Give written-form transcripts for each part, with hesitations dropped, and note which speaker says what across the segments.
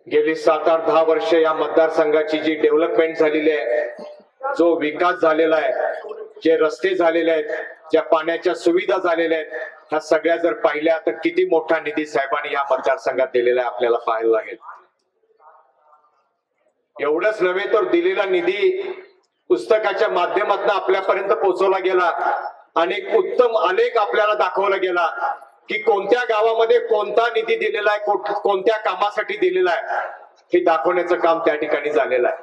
Speaker 1: गेली 7-8-10 वर्ष या मतदारसंघाची जी डेव्हलपमेंट झालेली आहे, जो विकास झालेला आहे, जे रस्ते झालेले आहेत, ज्या पाण्याच्या सुविधा झालेल्या आहेत, ह्या सगळ्या जर पाहिल्या तर किती मोठा निधी साहेबांनी या मतदारसंघात दिलेला आहे आपल्याला पाहायला लागेल. एवढंच नव्हे तर दिलेला निधी पुस्तकाच्या माध्यमातून आपल्यापर्यंत पोहोचवला गेला. अनेक उत्तम आलेख आपल्याला दाखवला गेला की कोणत्या गावामध्ये कोणता निधी दिलेला आहे, कोणत्या कामासाठी दिलेला आहे, हे दाखवण्याचं काम त्या ठिकाणी झालेलं आहे.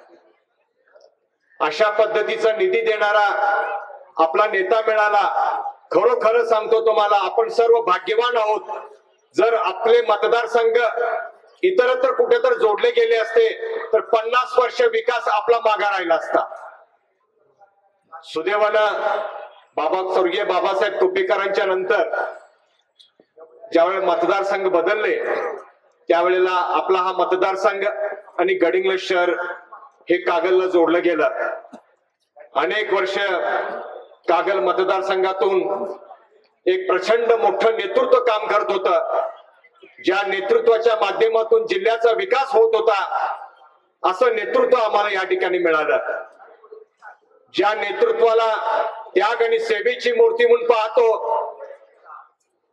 Speaker 1: अशा पद्धतीचा निधी देणारा आपला नेता मिळाला. खरोखर सांगतो तुम्हाला, आपण सर्व भाग्यवान आहोत. जर आपले मतदारसंघ इतरत्र कुठेतरी जोडले गेले असते तर 50 वर्ष विकास आपला मागा राहिला असता. सुदैवानं स्वर्गीय बाबासाहेब कुपेकरांच्या नंतर ज्यावेळेला मतदारसंघ बदलले त्यावेळेला आपला हा मतदारसंघ आणि गडिंग्लज शहर हे कागलला जोडलं गेलं. अनेक वर्ष कागल मतदारसंघातून एक प्रचंड मोठं नेतृत्व काम करत होतं. ज्या नेतृत्वाच्या माध्यमातून जिल्ह्याचा विकास होत होता, असं नेतृत्व आम्हाला या ठिकाणी मिळालं. ज्या नेतृत्वाला त्याग आणि सेवेची मूर्ती म्हणून पाहतो,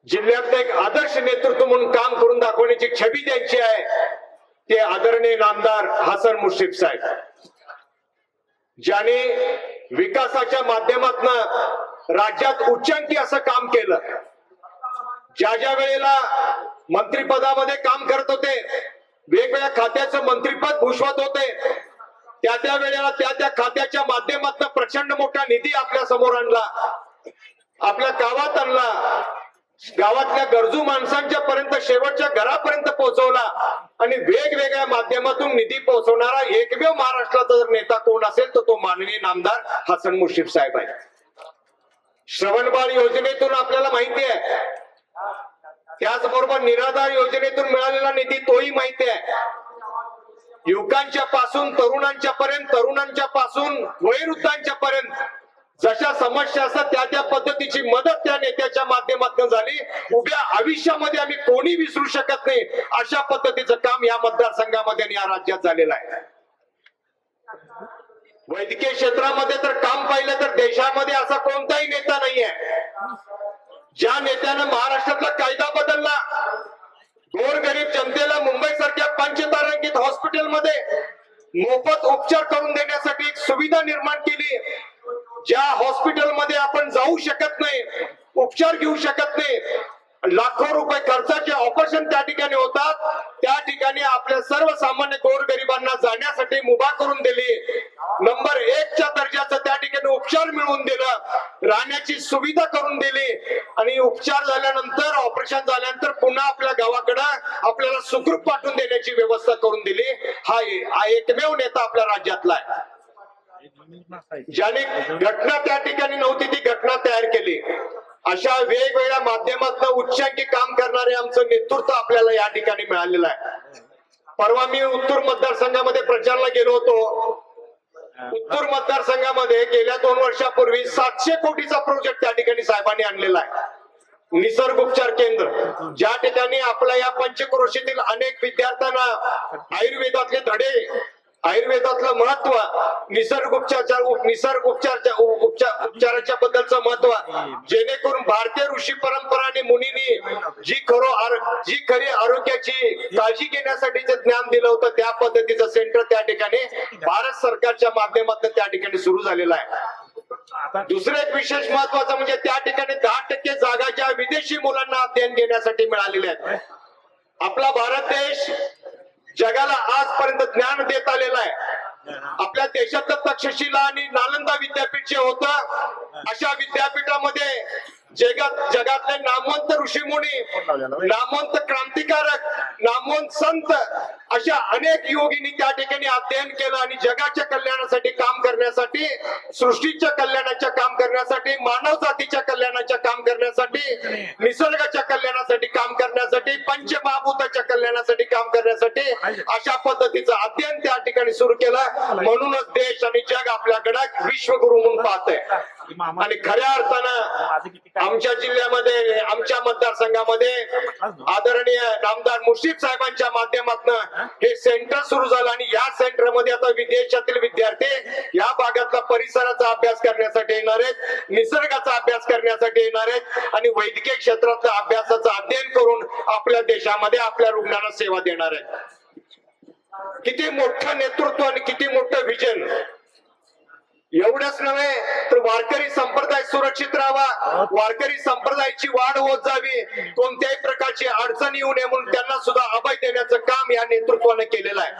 Speaker 1: जिल्ह्यात एक आदर्श नेतृत्व म्हणून काम करून दाखवण्याची छबी त्यांची आहे, ते आदरणीय नामदार हसन मुश्रीफ साहेब, ज्याने विकासाच्या माध्यमातून राज्यात उच्चांकी असं काम केलं. ज्या ज्या वेळेला मंत्रिपदामध्ये काम करत होते, वेगवेगळ्या खात्याचं मंत्रिपद भूषवत होते, त्या त्या वेळेला त्या त्या खात्याच्या माध्यमातून प्रचंड मोठा निधी आपल्या समोर आणला, आपल्या गावात आणला, गावातल्या गरजू माणसांच्या पर्यंत शेवटच्या घरापर्यंत पोहोचवला. आणि वेगवेगळ्या माध्यमातून निधी पोहोचवणारा एकमेव महाराष्ट्राचा जर नेता कोण असेल तर तो माननीय नामदार हसन मुश्रीफ साहेब आहे. श्रवणबाळ योजनेतून आपल्याला माहिती आहे, त्याचबरोबर निराधार योजनेतून मिळालेला निधी तोही माहिती आहे. युवकांच्या पासून तरुणांच्या पर्यंत, तरुणांच्या पासून वयोवृद्धांच्या पर्यंत जशा समस्या असतात त्या त्या पद्धतीची मदत त्या नेत्याच्या माध्यमातून झाली. उभ्या आयुष्यामध्ये आम्ही कोणी विसरू शकत नाही अशा पद्धतीचं काम या मतदारसंघामध्ये आणि या राज्यात झालेलं आहे. वैद्यकीय क्षेत्रामध्ये तर काम पाहिलं तर देशामध्ये असा कोणताही नेता नाहीये ज्या नेत्यानं महाराष्ट्रातला कायदा बदलला, गोरगरीब जनतेला मुंबई सारख्या पंचतारांकित हॉस्पिटलमध्ये मोफत उपचार करून देण्यासाठी एक सुविधा निर्माण केली. ज्या हॉस्पिटलमध्ये आपण जाऊ शकत नाही, उपचार घेऊ शकत नाही, लाखो रुपये खर्चाचे ऑपरेशन त्या ठिकाणी होतात, त्या ठिकाणी आपल्या सर्वसामान्य गोरगरिबांना जाण्यासाठी मुभा करून दिली. नंबर 1च्या दर्जाचं त्या ठिकाणी उपचार मिळवून दिलं, राहण्याची सुविधा करून दिली आणि उपचार झाल्यानंतर, ऑपरेशन झाल्यानंतर पुन्हा आपल्या गावाकडं आपल्याला सुखरूप पाठवून देण्याची व्यवस्था करून दिली. हा एकमेव नेता आपल्या राज्यातला आहे ज्याने घटना त्या ठिकाणी नव्हती ती घटना तयार केली. अशा वेगवेगळ्या माध्यमातून उच्चांकी काम करणारे आमचं नेतृत्व आपल्याला या ठिकाणी मिळालेलं आहे. परवा मी उत्तूर मतदारसंघामध्ये प्रचाराला गेलो होतो. उत्तूर मतदारसंघामध्ये गेल्या 2 वर्षापूर्वी 700 कोटीचा प्रोजेक्ट त्या ठिकाणी साहेबांनी आणलेला आहे. निसर्ग उपचार केंद्र, ज्या ठिकाणी आपल्या या पंचक्रोशीतील अनेक विद्यार्थ्यांना आयुर्वेदातले धडे, आयुर्वेदातलं महत्व, उपचाराच्या बद्दलचं महत्व, जेणेकरून भारतीय ऋषी परंपरा आणि मुनींनी जी खरी आरोग्याची काळजी घेण्यासाठी जे ज्ञान दिलं होतं त्या पद्धतीचं सेंटर त्या ठिकाणी भारत सरकारच्या माध्यमातून त्या ठिकाणी सुरू झालेलं आहे. दुसरं एक विशेष महत्वाचं म्हणजे त्या ठिकाणी 10% जागा ज्या विदेशी मुलांना अध्ययन घेण्यासाठी मिळालेल्या आहेत. आपला भारत देश जगाला आजपर्यंत ज्ञान देत आलेला आहे. आपल्या देशातलं तक्षशिला आणि नालंदा विद्यापीठ जे होतं, अशा विद्यापीठामध्ये जगातले नामवंत ऋषीमुनी, नामवंत क्रांतिकारक, नामवंत संत अशा अनेक योगिनी त्या ठिकाणी अध्ययन केलं आणि जगाच्या कल्याणासाठी काम करण्यासाठी, सृष्टीच्या कल्याणाच्या काम करण्यासाठी, मानव जातीच्या कल्याणाच्या काम करण्यासाठी, निसर्गाच्या कल्याणासाठी काम करण्यासाठी, पंचमहाभूताच्या कल्याणासाठी काम करण्यासाठी अशा पद्धतीचं अध्ययन त्या ठिकाणी सुरू केलं. म्हणूनच देश आणि जग आपल्याकडे विश्वगुरु म्हणून पाहतंय. आणि खऱ्या अर्थानं आमच्या जिल्ह्यामध्ये आमच्या मतदारसंघामध्ये आदरणीय नामदार मुश्रीफ साहेबांच्या माध्यमातून हे सेंटर सुरू झालं आणि या सेंटर मध्ये आता विदेशातील विद्यार्थी या भागातला परिसराचा अभ्यास करण्यासाठी येणार आहेत, निसर्गाचा अभ्यास करण्यासाठी येणार आहेत आणि वैद्यकीय क्षेत्रातल्या अभ्यासाचं अध्ययन करून आपल्या देशामध्ये आपल्या रुग्णांना सेवा देणार आहेत. किती मोठं नेतृत्व आणि किती मोठं विजन. एवढंच नव्हे तर वारकरी संप्रदाय सुरक्षित राहावा, वारकरी संप्रदायाची वाढ होत जावी, कोणत्याही प्रकारची अडचण येऊ नये म्हणून त्यांना सुद्धा अभय देण्याचं काम या नेतृत्वाने केलेलं आहे.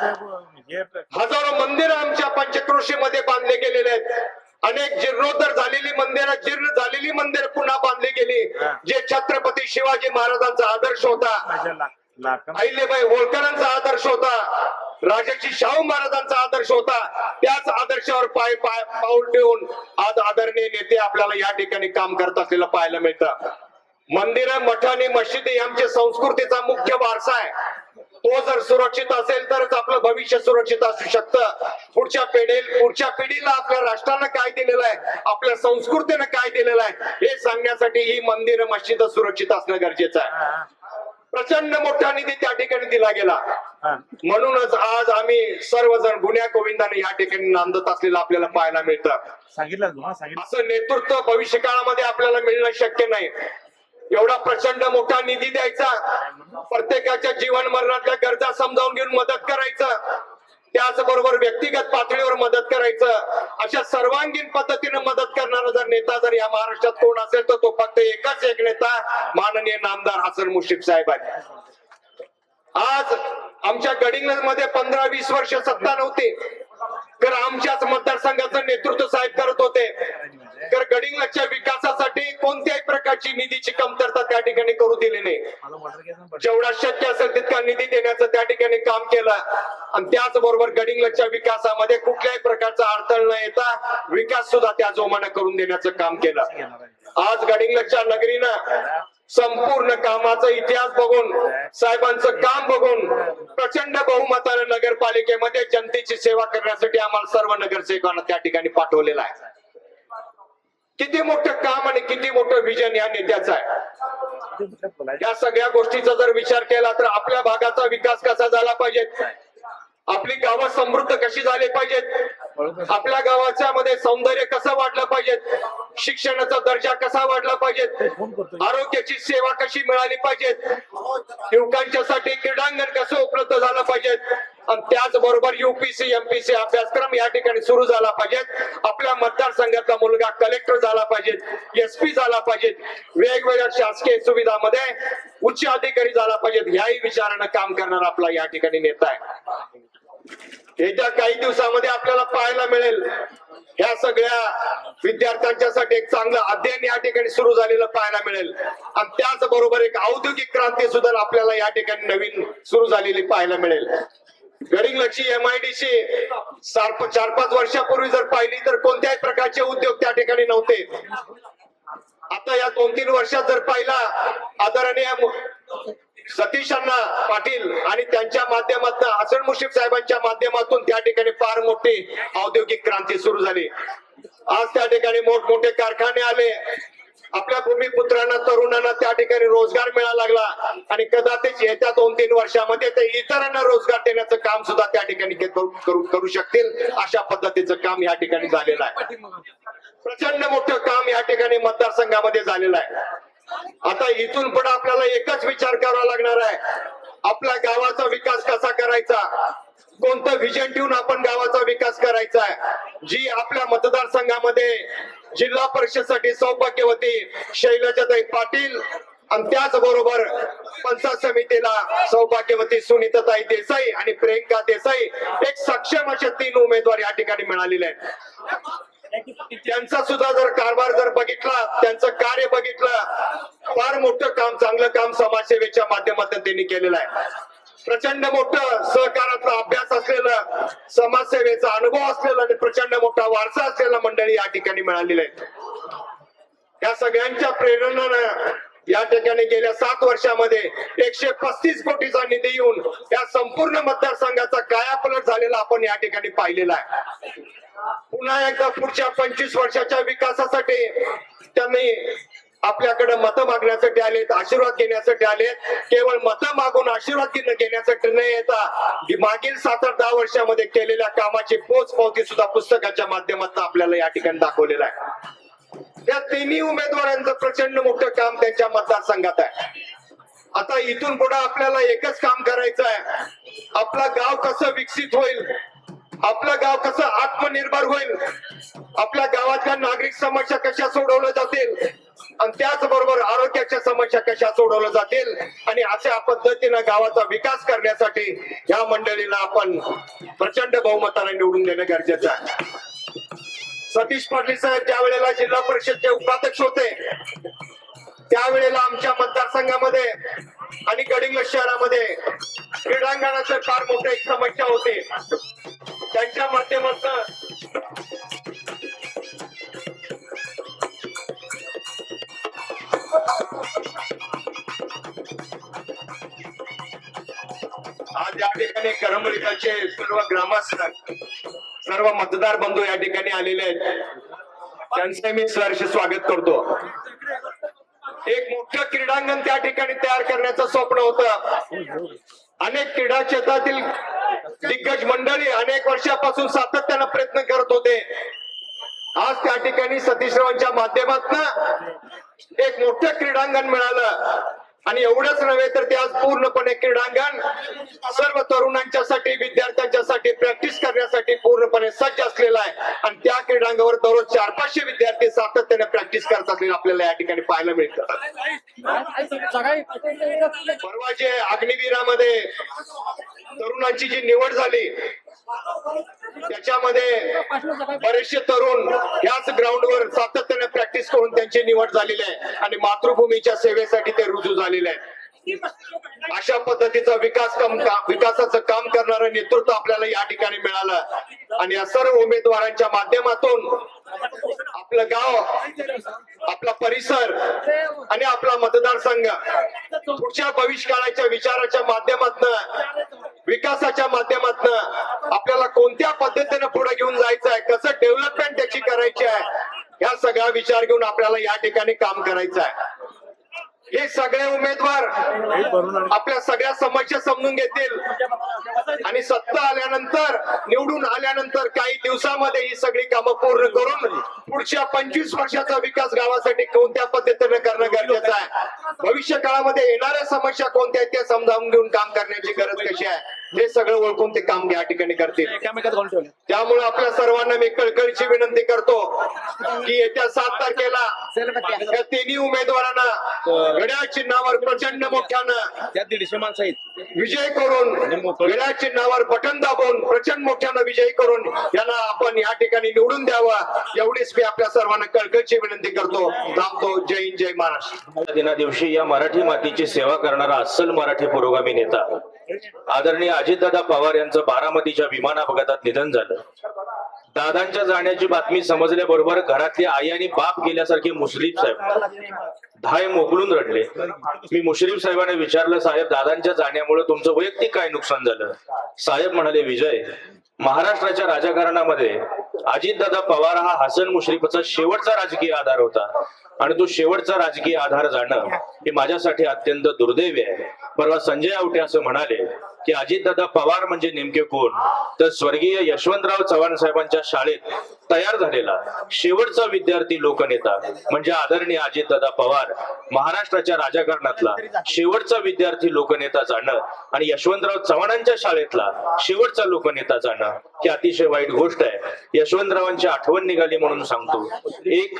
Speaker 1: हजारो मंदिरं आमच्या पंचक्रोशीमध्ये बांधले गेलेले आहेत. अनेक जीर्णोद्धार झालेली मंदिरं, जीर्ण झालेली मंदिरं पुन्हा बांधली गेली. जे छत्रपती शिवाजी महाराजांचा आदर्श होता, अहिल्याबाई होळकरांचा आदर्श होता, राजर्षी शाहू महाराजांचा आदर्श होता, त्याच आदर्शावर पाऊल ठेवून आज आदरणीय नेते आपल्याला या ठिकाणी काम करत असलेलं पाहायला मिळतं. मंदिरं, मठ आणि मशिदी आमच्या संस्कृतीचा मुख्य वारसा आहे. तो जर सुरक्षित असेल तरच आपलं भविष्य सुरक्षित असू शकतं. पुढच्या पिढीला आपल्या राष्ट्रानं काय दिलेलं आहे, आपल्या संस्कृतीनं काय दिलेलं आहे हे सांगण्यासाठी ही मंदिरं, मशिद सुरक्षित असणं गरजेचं आहे. प्रचंड मोठा निधी त्या ठिकाणी दिला गेला. म्हणूनच आज आम्ही सर्वजण गुन्ह्या गोविंदाने या ठिकाणी नांदत असलेलं आपल्याला पाहायला मिळतं. असं नेतृत्व भविष्य काळामध्ये आपल्याला मिळणं शक्य नाही. एवढा प्रचंड मोठा निधी द्यायचा, प्रत्येकाच्या जीवन मरणातल्या गरजा समजावून घेऊन मदत करायचं, त्याचबरोबर व्यक्तिगत पातळीवर मदत करायचं, अशा सर्वांगीण पद्धतीने मदत करणारा जर नेता जर या महाराष्ट्रात कोण असेल तर तो फक्त एकच एक नेता माननीय नामदार हसन मुश्रीफ साहेब आहे. आज आमच्या गडिंग्लज मध्ये 15-20 वर्ष सत्ता नव्हती, तर आमच्याच मतदारसंघाचं नेतृत्व साहेब करत होते. तर गडिंग्लजच्या विकासासाठी कोणत्याही प्रकारची निधीची कमतरता त्या ठिकाणी करू दिली नाही. जेवढा शक्य असेल तितका निधी देण्याचं त्या ठिकाणी काम केलं आणि त्याचबरोबर गडिंग्लजच्या विकासामध्ये कुठल्याही प्रकारचा अडथळा न येता विकास सुद्धा त्या जोमाने करून देण्याचं काम केलं. आज गडिंग्लजच्या नगरीनं संपूर्ण कामाचा इतिहास बघून, साहेबांचं काम बघून प्रचंड बहुमताने नगरपालिकेमध्ये जनतेची सेवा करण्यासाठी आम्हाला सर्व नगरसेवकांना त्या ठिकाणी पाठवलेलं आहे. किती मोठं काम आणि किती मोठं विजन या नेत्याचं आहे. या सगळ्या गोष्टीचा जर विचार केला तर आपल्या भागाचा विकास कसा झाला पाहिजे, आपली गावं समृद्ध कशी झाली पाहिजेत, आपल्या गावाच्या मध्ये सौंदर्य कसं वाढलं पाहिजे, शिक्षणाचा दर्जा कसा वाढला पाहिजे, आरोग्याची सेवा कशी मिळाली पाहिजे, युवकांच्यासाठी क्रीडांगण कसं उपलब्ध झालं पाहिजे आणि त्याचबरोबर युपीसी एमपीसी अभ्यासक्रम या ठिकाणी सुरू झाला पाहिजे. आपल्या मतदारसंघातला मुलगा कलेक्टर झाला पाहिजे, एसपी झाला पाहिजे, वेगवेगळ्या शासकीय सुविधामध्ये उच्च अधिकारी झाला पाहिजे, याही विचारानं काम करणारा आपला या ठिकाणी नेता आहे. येत्या काही दिवसामध्ये आपल्याला पाहायला मिळेल ह्या सगळ्या विद्यार्थ्यांच्यासाठी एक चांगलं अध्ययन या ठिकाणी सुरू झालेलं पाहायला मिळेल आणि त्याचबरोबर एक औद्योगिक क्रांती सुद्धा आपल्याला या ठिकाणी नवीन सुरू झालेली पाहायला मिळेल. गडिंग्लजची MIDC 4-5 वर्षापूर्वी जर पाहिली तर कोणत्याही प्रकारचे उद्योग त्या ठिकाणी नव्हते. आता या 2-3 वर्षात जर पाहिला आदरणीय सतीश अण्णा पाटील आणि त्यांच्या माध्यमातून हसन मुश्रीफ साहेबांच्या माध्यमातून त्या ठिकाणी फार मोठी औद्योगिक क्रांती सुरू झाली. आज त्या ठिकाणी मोठमोठे कारखाने आले, आपल्या भूमिपुत्रांना तरुणांना त्या ठिकाणी रोजगार मिळायला लागला आणि कदाचित येत्या 2-3 वर्षामध्ये ते इतरांना रोजगार देण्याचं काम सुद्धा त्या ठिकाणी करू शकतील अशा पद्धतीचं काम या ठिकाणी झालेलं आहे. प्रचंड मोठं काम या ठिकाणी मतदारसंघामध्ये झालेलं आहे. आता इथून पुढे आपल्याला एकच विचार करावा लागणार आहे, आपल्या गावाचा विकास कसा करायचा, कोणतं विजन ठेवून आपण गावाचा विकास करायचा आहे. जी आपल्या मतदारसंघामध्ये जिल्हा परिषदसाठी सौभाग्यवती शैलजाताई पाटील आणि त्याचबरोबर पंचायत समितीला सौभाग्यवती सुनीताताई देसाई आणि प्रियंका देसाई एक सक्षम अशा 3 उमेदवार या ठिकाणी मिळालेले आहेत. त्यांचा सुद्धा जर कारभार जर बघितला, त्यांचं कार्य बघितलं, फार मोठं काम, चांगलं काम समाजसेवेच्या माध्यमातून त्यांनी केलेलं आहे. प्रचंड मोठं सहकाराचा अभ्यास असलेलं, समाजसेवेचा अनुभव असलेला आणि प्रचंड मोठा वारसा असलेला मंडळी या ठिकाणी मिळालेली आहे. या सगळ्यांच्या प्रेरणेनं या ठिकाणी गेल्या 7 वर्षामध्ये 135 कोटीचा निधी येऊन या संपूर्ण मतदारसंघाचा कायापालट झालेला आपण या ठिकाणी पाहिलेला आहे. पुन्हा एकदा पुढच्या 25 वर्षाच्या विकासासाठी त्यांनी आपल्याकडे मतं मागण्यासाठी आलेत, आशीर्वाद घेण्यासाठी आलेत. केवळ मतं मागून आशीर्वाद घेण्यासाठी न येता मागील 7-10 वर्षामध्ये केलेल्या कामाची पोचपावती सुद्धा पुस्तकाच्या माध्यमातून आपल्याला या ठिकाणी दाखवलेलं आहे. त्या तिन्ही उमेदवारांचं प्रचंड मोठं काम त्यांच्या मतदारसंघात आहे. आता इथून पुढे आपल्याला एकच काम करायचं आहे, आपलं गाव कसं विकसित होईल, आपलं गाव कसं आत्मनिर्भर होईल, आपल्या गावातल्या नागरिक समस्या कशा सोडवल्या जातील आणि त्याचबरोबर आरोग्याच्या समस्या कशा सोडवल्या जातील आणि अशा पद्धतीनं गावाचा विकास करण्यासाठी या मंडळीला आपण प्रचंड बहुमताने निवडून देणं गरजेचं आहे. सतीश पाटील साहेब ज्या वेळेला जिल्हा परिषदचे उपाध्यक्ष होते त्यावेळेला आमच्या मतदारसंघामध्ये आणि गडिंग्लज शहरामध्ये क्रीडांगणाचं फार मोठी एक समस्या होती. त्यांच्या माध्यमातून आज या ठिकाणी करंबळीचे सर्व ग्रामस्थ, सर्व मतदार बंधू या ठिकाणी आलेले आहेत. त्यांचे मी सहर्ष स्वागत करतो. एक मोठं क्रीडांगण त्या ठिकाणी तयार करण्याचं स्वप्न होतं. अनेक क्रीडा क्षेत्रातील दिग्गज मंडळी अनेक वर्षापासून सातत्यानं प्रयत्न करत होते. आज त्या ठिकाणी सतीशरावांच्या माध्यमातून एक मोठं क्रीडांगण मिळालं आणि एवढंच नव्हे तर ते आज पूर्णपणे क्रीडांगण सर्व तरुणांच्यासाठी, विद्यार्थ्यांच्यासाठी प्रॅक्टिस करण्यासाठी पूर्णपणे सज्ज असलेला आहे आणि त्या क्रीडांगणावर दररोज 400-500 विद्यार्थी सातत्याने प्रॅक्टिस करत असलेलं आपल्याला या ठिकाणी पाहायला मिळतं. परवा जे अग्निवीरामध्ये तरुणांची जी निवड झाली त्याच्यामध्ये बरेचसे तरुण याच ग्राउंडवर सातत्याने प्रॅक्टिस करून त्यांची निवड झालेली आहे आणि मातृभूमीच्या सेवेसाठी ते रुजू झालेले आहेत. अशा पद्धतीचा विकासाचं काम करणारं नेतृत्व आपल्याला या ठिकाणी मिळालं आणि या सर्व उमेदवारांच्या माध्यमातून आपलं गाव, आपला परिसर आणि आपला मतदारसंघ पुढच्या भविष्यकाळाच्या विचाराच्या माध्यमातून, विकासाच्या माध्यमातून आपल्याला कोणत्या पद्धतीने पुढे घेऊन जायचं आहे, कसं डेव्हलपमेंट त्याची करायची आहे, या सगळा विचार घेऊन आपल्याला या ठिकाणी काम करायचं आहे. हे सगळे उमेदवार आपल्या सगळ्या समस्या समजून घेतील आणि सत्ता आल्यानंतर, निवडून आल्यानंतर काही दिवसामध्ये ही सगळी कामं पूर्ण करून पुढच्या 25 वर्षाचा विकास गावासाठी कोणत्या पद्धतीने करणं गरजेचं आहे, भविष्य काळामध्ये येणाऱ्या समस्या कोणत्या आहेत त्या समजावून घेऊन काम करण्याची गरज कशी आहे हे सगळं ओळखून ते काम या ठिकाणी करतील. त्यामुळे आपल्या सर्वांना मी कळकळीची विनंती करतो की येत्या 7 तारखेला या तिन्ही उमेदवारांना घड्याळ चिन्हावर प्रचंड मोठ्यानं विजय करून, घड्याळ चिन्हावर बटन दाबून प्रचंड मोठ्यानं विजय करून यांना आपण या ठिकाणी निवडून द्यावा एवढीच मी आपल्या सर्वांना कळकळीची विनंती करतो. थांबतो. जय हिंद, जय महाराष्ट्र.
Speaker 2: दिना दिवशी या मराठी मातीची सेवा करणारा अस्सल मराठी पुरोगामी नेता आदरणीय अजितदादा पवार यांचं बारामतीच्या विमान अपघातात निधन झालं. दादांच्या जाण्याची बातमी समजल्याबरोबर घरातली आई आणि बाप गेल्यासारखे मुश्रीफ साहेब धाय मोकळून रडले. मी मुश्रीफ साहेबांना विचारलं, साहेब दादांच्या जाण्यामुळे तुमचं वैयक्तिक काय नुकसान झालं? साहेब म्हणाले, विजय, महाराष्ट्राच्या राजकारणामध्ये अजितदादा पवार हा हसन मुश्रीफचा शेवटचा राजकीय आधार होता आणि तो शेवटचा राजकीय आधार जाणं हे माझ्यासाठी अत्यंत दुर्दैवी आहे. परवा संजय आवटे असं म्हणाले की अजितदादा पवार म्हणजे नेमके कोण, तर स्वर्गीय यशवंतराव चव्हाण साहेबांच्या शाळेत तयार झालेला शेवटचा विद्यार्थी लोकनेता म्हणजे आदरणीय अजितदादा पवार महाराष्ट्राच्या राजकारणातला शेवटचा विद्यार्थी लोकनेता जाणं आणि यशवंतराव चव्हाणांच्या शाळेतला शेवटचा लोकनेता जाणं ही अतिशय वाईट गोष्ट आहे. यशवंतरावांची आठवण निघाली म्हणून सांगतो. 1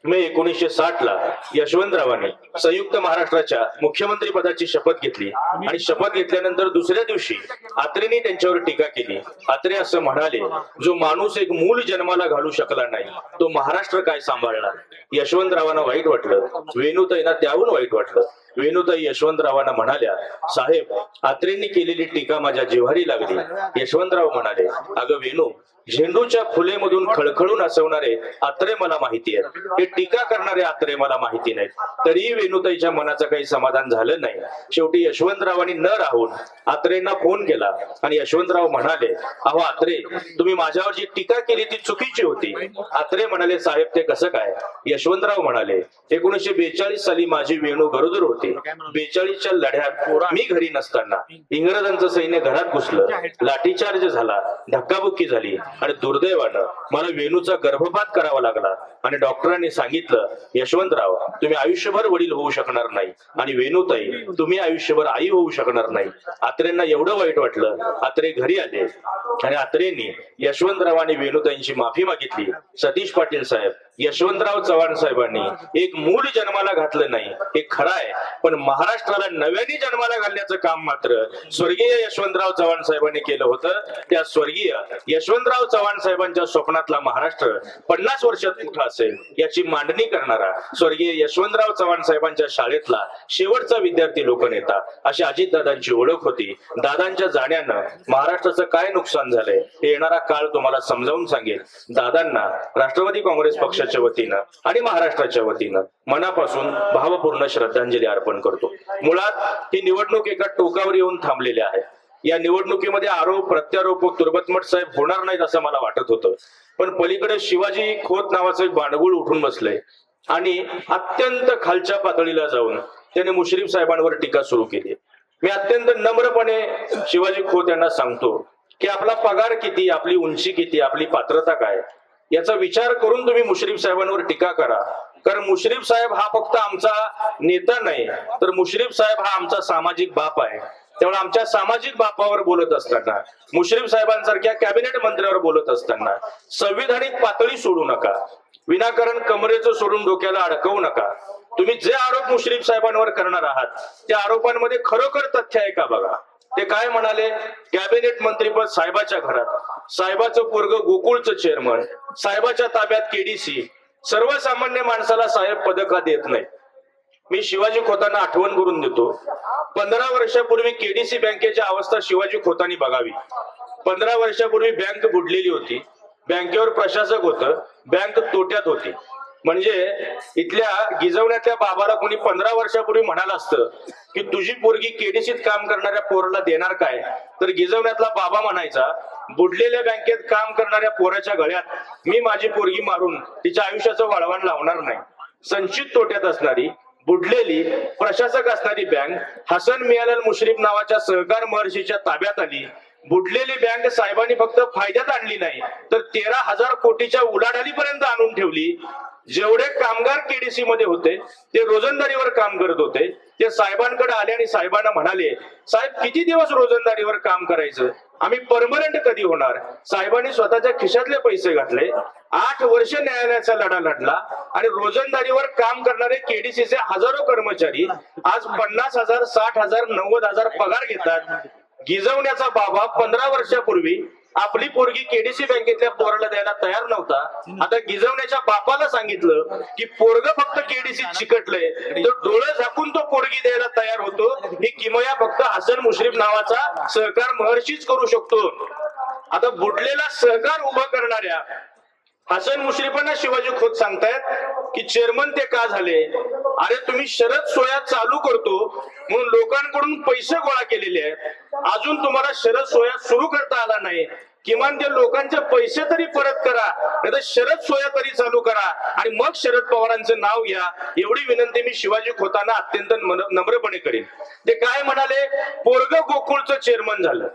Speaker 2: मे 1960 ला यशवंतरावांनी संयुक्त महाराष्ट्राच्या मुख्यमंत्री पदाची शपथ घेतली आणि शपथ घेतल्यानंतर दुसऱ्या दिवशी आत्रेंनी त्यांच्यावर टीका केली. आत्रे असं म्हणाले, जो माणूस एक मूल जन्माला घालू शकला नाही तो महाराष्ट्र काय सांभाळणार. यशवंतरावांना वाईट वाटलं, वेणुताईंना त्याहून वाईट वाटलं वेणुताई यशवंतरावांना म्हणाल्या, साहेब, आत्रेंनी केलेली टीका माझ्या जिव्हारी लागली. यशवंतराव म्हणाले, अगं वेणू, झेंडूच्या फुलेमधून खळखळून हसवणारे आत्रे मला माहिती आहेत, हे टीका करणारे आत्रे मला माहिती नाहीत. तरीही वेणुताईच्या मनाचं काही समाधान झालं नाही. शेवटी यशवंतरावांनी न राहून आत्रेंना फोन केला आणि यशवंतराव म्हणाले, अहो आत्रे, तुम्ही माझ्यावर जी टीका केली ती चुकीची होती. आत्रे म्हणाले, साहेब, ते कसं काय? यशवंतराव म्हणाले, 1942 साली माझी वेणू गरोदर होती. 42च्या लढ्यात मी घरी नसताना इंग्रजांचं सैन्य घरात घुसलं, लाठीचार्ज झाला, धक्काबुक्की झाली आणि दुर्दैवानं मला वेणूचा गर्भपात करावा लागला. आणि डॉक्टरांनी सांगितलं, यशवंतराव, तुम्ही आयुष्यभर वडील होऊ शकणार नाही आणि वेणुताई, तुम्ही आयुष्यभर आई होऊ शकणार नाही. आत्रेंना एवढं वाईट वाटलं. आत्रे घरी आले आणि आत्रेंनी यशवंतराव आणि वेणुताईंची माफी मागितली. सतीश पाटील साहेब, यशवंतराव चव्हाण साहेबांनी एक मूल जन्माला घातलं नाही हे खरं आहे, पण महाराष्ट्राला नव्याने जन्माला घालण्याचं काम मात्र स्वर्गीय यशवंतराव चव्हाण साहेबांनी केलं होतं. त्या स्वर्गीय यशवंतराव चव्हाण साहेबांच्या स्वप्नातला महाराष्ट्र 50 वर्षात कुठं असेल याची मांडणी करणारा स्वर्गीय यशवंतराव चव्हाण साहेबांच्या शाळेतला शेवटचा विद्यार्थी लोकनेता अशी अजितदादांची ओळख होती. दादांच्या जाण्यानं महाराष्ट्राचं काय नुकसान झालंय हे येणारा काळ तुम्हाला समजावून सांगेल. दादांना राष्ट्रवादी काँग्रेस पक्षाच्या वतीनं आणि महाराष्ट्राच्या वतीनं मनापासून भावपूर्ण श्रद्धांजली अर्पण करतो. मुळात ही निवडणूक एका टोकावर येऊन थांबलेली आहे. या निवडणुकीमध्ये आरोप प्रत्यारोप व तुर्बतमट साहेब होणार नाहीत असं मला वाटत होतं, पण पलीकडे शिवाजी खोत नावाचं एक बांडगुळ उठून बसलंय आणि अत्यंत खालच्या पातळीला जाऊन त्याने मुश्रीफ साहेबांवर टीका सुरू केली. मी अत्यंत नम्रपणे शिवाजी खोत यांना सांगतो की आपला पगार किती, आपली उंची किती, आपली पात्रता काय याचा विचार करून तुम्ही मुश्रीफ साहेबांवर टीका करा. कारण मुश्रीफ साहेब हा फक्त आमचा नेता नाही, तर मुश्रीफ साहेब हा आमचा सामाजिक बाप आहे. त्यामुळे आमच्या सामाजिक बापावर बोलत असताना, मुश्रीफ साहेबांसारख्या कॅबिनेट मंत्र्यावर बोलत असताना संविधानिक पातळी सोडू नका. विनाकारण कमरेचं सोडून डोक्याला अडकवू नका. तुम्ही जे आरोप मुश्रीफ साहेबांवर करणार आहात त्या आरोपांमध्ये खरोखर तथ्य आहे का बघा. ते काय म्हणाले, कॅबिनेट मंत्रीपद साहेबाच्या घरात, साहेबाचं पोरग गोकुळचं चेअरमन, साहेबाच्या ताब्यात केडीसी, सर्वसामान्य माणसाला साहेब पद का देत नाही. मी शिवाजी खोतांना आठवण करून देतो, 15 वर्षापूर्वी केडीसी बँकेची अवस्था शिवाजी खोतांनी बघावी. 15 वर्षापूर्वी बँक बुडलेली होती, बँकेवर प्रशासक होतं, बँक तोट्यात होती. म्हणजे इथल्या गिजवण्यातल्या बाबाला कोणी 15 वर्षापूर्वी म्हणालं असतं की तुझी पोरगी केडीसीत काम करणाऱ्या पोराला देणार काय, तर गिजवण्यातला बाबा म्हणायचा, बुडलेल्या बँकेत काम करणाऱ्या पोराच्या गळ्यात मी माझी पोरगी मारून तिच्या आयुष्याचं वाळवण लावणार नाही. संचित तोट्यात असणारी, बुडलेली, प्रशासक असणारी बँक हसन मियालाल मुश्रीफ नावाच्या सहकार महर्षीच्या ताब्यात आली. बुडलेली बँक साहेबांनी फक्त फायद्यात आणली नाही तर 13,000 कोटीच्या उलाढालीपर्यंत आणून ठेवली. जेवढे कामगार केडीसी मध्ये होते ते रोजंदारीवर काम करत होते. ते साहेबांकडे आले आणि साहेबांना म्हणाले, साहेब किती दिवस रोजंदारीवर काम करायचं, आम्ही परमनंट कधी होणार. साहेबांनी स्वतःच्या खिशातले पैसे घातले, 8 वर्ष न्यायालयाचा लढा लढला आणि रोजंदारीवर काम करणारे केडीसीचे हजारो कर्मचारी आज 50,000, 60,000, 90,000 पगार घेतात. गिजवण्याचा बाबा 15 वर्षापूर्वी आपली पोरगी केडीसी बँकेतल्या पोराला द्यायला तयार नव्हता. आता गिजवण्याच्या बापाला सांगितलं की पोरग फक्त केडीसीत चिकटलंय, तर डोळं झाकून तो पोरगी द्यायला तयार होतो. ही किमया फक्त हसन मुश्रीफ नावाचा सहकार महर्षीच करू शकतो. आता बुडलेला सहकार उभा करणाऱ्या हसन मुश्रीफांना शिवाजी खोत सांगतायत की चेअरमन ते का झाले. अरे तुम्ही शरद सोया चालू करतो म्हणून लोकांकडून पैसे गोळा केलेले आहेत, अजून तुम्हाला शरद सोया सुरू करता आला नाही. किमान ते लोकांचे पैसे तरी परत करा, नाहीतर शरद सोया तरी चालू करा आणि मग शरद पवारांचं नाव घ्या. एवढी विनंती मी शिवाजी खोतांना अत्यंत नम्रपणे करीन. ते काय म्हणाले, पोरग गोकुळचं चेअरमन झालं.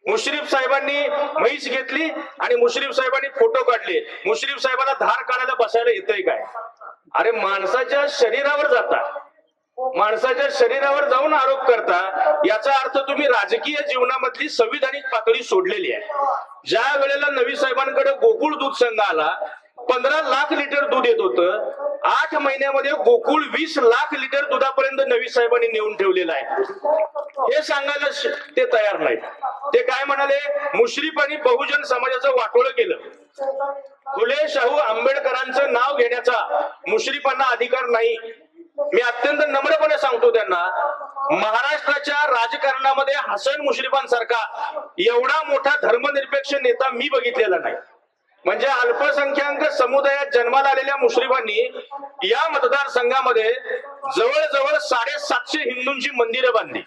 Speaker 2: मुश्रीफ साहेबांनी म्हैस घेतली आणि मुश्रीफ साहेबांनी फोटो काढले. मुश्रीफ साहेबांना धार काढायला बसायला येतंय काय. अरे माणसाच्या शरीरावर जाता, माणसाच्या शरीरावर जाऊन आरोप करता, याचा अर्थ तुम्ही राजकीय जीवनामधली संविधानिक पातळी सोडलेली आहे. ज्या वेळेला नवी साहेबांकडे गोकुळ दूध संघ आला, 15 लाख लिटर दूध येत होतं. 8 महिन्यामध्ये गोकुळ 20 लाख लिटर दुधापर्यंत नवी साहेबांनी नेऊन ठेवलेलं आहे. हे सांगायला ते तयार नाहीत. ते काय म्हणाले, मुश्रीफांनी बहुजन समाजाचं वाटोळं केलं. फुले शाहू आंबेडकरांचं नाव घेण्याचा मुश्रीफांना अधिकार नाही. मी अत्यंत नम्रपणे सांगतो त्यांना, महाराष्ट्राच्या राजकारणामध्ये हसन मुश्रीफांसारखा एवढा मोठा धर्मनिरपेक्ष नेता मी बघितलेला नाही. म्हणजे अल्पसंख्याक समुदायात जन्माला आलेल्या मुश्रीफांनी या मतदारसंघामध्ये जवळजवळ 750 हिंदूंची मंदिरं बांधली.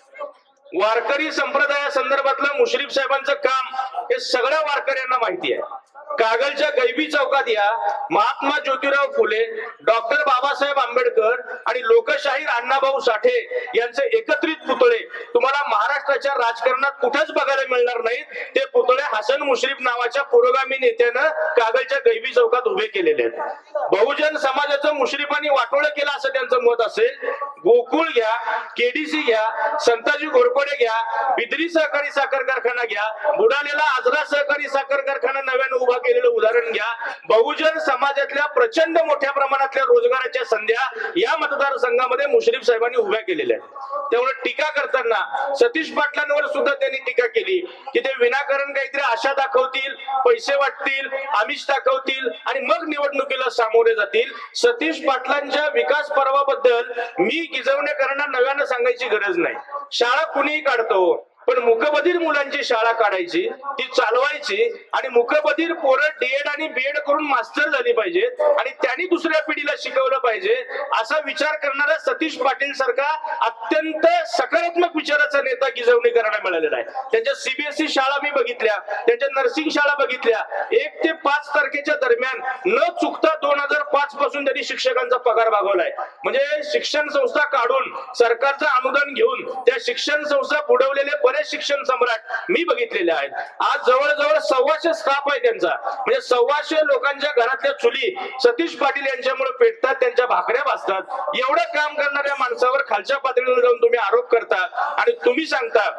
Speaker 2: वारकरी संप्रदायासंदर्भातलं मुश्रीफ साहेबांचं काम हे सगळ्या वारकऱ्यांना माहिती आहे. कागलच्या गैबी चौकात या महात्मा ज्योतिराव फुले, डॉक्टर बाबासाहेब आंबेडकर आणि लोकशाहीर अण्णाभाऊ साठे यांचे एकत्रित पुतळे तुम्हाला महाराष्ट्राच्या राजकारणात कुठेच बघायला मिळणार नाहीत. ते पुतळे हसन मुश्रीफ नावाच्या पुरोगामी नेत्यानं कागलच्या गैबी चौकात उभे केलेले आहेत. बहुजन समाजाचं मुश्रीफांनी वाटोळं केलं असं त्यांचं मत असेल. गोकुळ घ्या, केडीसी घ्या, संताजी घोरपडे घ्या, बिदरी सहकारी साखर कारखाना घ्या, बुडालेला आजरा सहकारी साखर कारखाना नव्यानं उभा केलेलं उदाहरण घ्या. बहुजन समाजातल्या प्रचंड मोठ्या प्रमाणातल्या रोजगाराच्या संध्या या मतदारसंघामध्ये मुश्रीफ साहेबांनी उभ्या केलेल्या आहेत. त्यामुळे टीका करताना सतीश पाटलांवर सुद्धा त्यांनी टीका केली की ते विनाकारण काहीतरी आशा दाखवतील, पैसे वाटतील, आमिष दाखवतील आणि मग निवडणुकीला सामोरे जातील. सतीश पाटलांच्या विकास पर्वाबद्दल मी गिजवणेकरांना नव्यानं सांगायची गरज नाही. शाळा कुणीही काढतो, पण मुकबधीर मुलांची शाळा काढायची, ती चालवायची आणि मुकबधीर पोरं डीएड आणि बीएड करून मास्टर झाली पाहिजेत आणि त्यांनी दुसऱ्या पिढीला शिकवलं पाहिजे असा विचार करणारा सतीश पाटील सारखा अत्यंत सकारात्मक विचाराचा नेता गिजवणी करायला मिळालेला आहे. त्यांच्या सीबीएसई शाळा मी बघितल्या, त्यांच्या नर्सिंग शाळा बघितल्या. 1 ते 5 तारखेच्या दरम्यान न चुकता 2005 पासून त्यांनी शिक्षकांचा पगार भागवलाय. म्हणजे शिक्षण संस्था काढून सरकारचं अनुदान घेऊन त्या शिक्षण संस्था बुडवलेले बरेच शिक्षण सम्राट मी बघितलेले आहेत. आज जवळजवळ 125 स्टाफ आहे त्यांचा. म्हणजे 125 लोकांच्या घरातल्या चुली सतीश पाटील यांच्यामुळे पेटतात, त्यांच्या भाकऱ्या भाजतात. एवढं काम करणाऱ्या माणसावर खालच्या पातळीवर जाऊन तुम्ही आरोप करता आणि तुम्ही सांगता